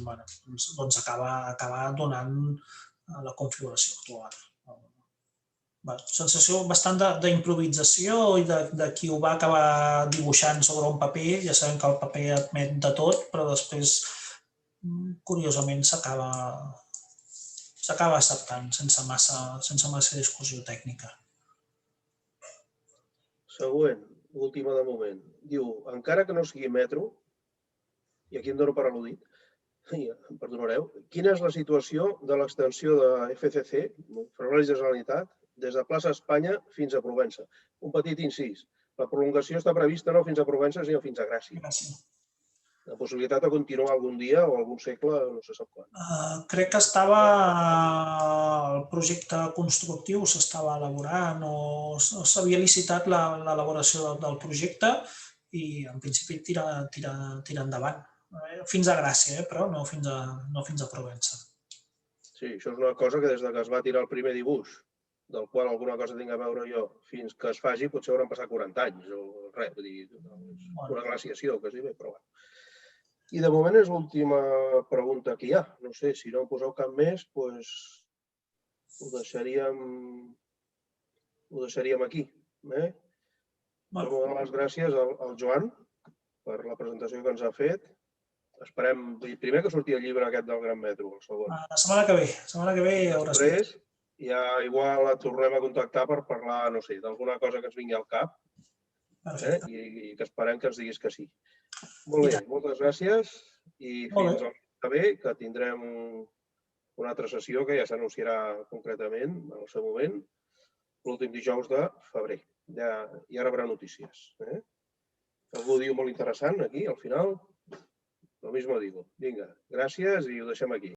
doncs acaba donant la configuració actual. Sensació bastant d'improvisació i de qui ho va acabar dibuixant sobre un paper. Ja sabem que el paper admet de tot, però després, curiosament, s'acaba acceptant sense massa discussió tècnica. Següent, última de moment. Diu, encara que no sigui metro, i aquí em dono per al·ludit, em perdonareu, quina és la situació de l'extensió de FCC, Ferrocarrils de Generalitat, des de plaça Espanya fins a Provença? Un petit incís. La prolongació està prevista no fins a Provença, sinó fins a Gràcia. La possibilitat de continuar algun dia o algun segle, no se sap quan. Crec que el projecte constructiu s'estava elaborant o s'havia licitat l'elaboració del projecte i en principi tira endavant. Fins a Gràcia, però no fins a Provença. Sí, això és una cosa que des que es va tirar el primer dibuix, del qual alguna cosa tinc a veure jo, fins que es faci potser hauran passat 40 anys o res, vull dir, una glaciació quasi bé, però bueno. I de moment és l'última pregunta que hi ha. No sé, si no en poseu cap més, doncs ho deixaríem aquí. Torno a donar les gràcies al Joan per la presentació que ens ha fet. Esperem, primer que surti el llibre aquest del Gran Metro, el segon. La setmana que ve ja haurà sortit. Després, ja igual et tornem a contactar per parlar, no sé, d'alguna cosa que ens vingui al cap i que esperem que ens diguis que sí. Molt bé, moltes gràcies i fins al que ve, que tindrem una altra sessió que ja s'anunciarà concretament en el seu moment, l'últim dijous de febrer. Ja rebrà notícies. Algú diu molt interessant aquí, al final. Lo mismo digo. Vinga, gràcies i ho deixem aquí.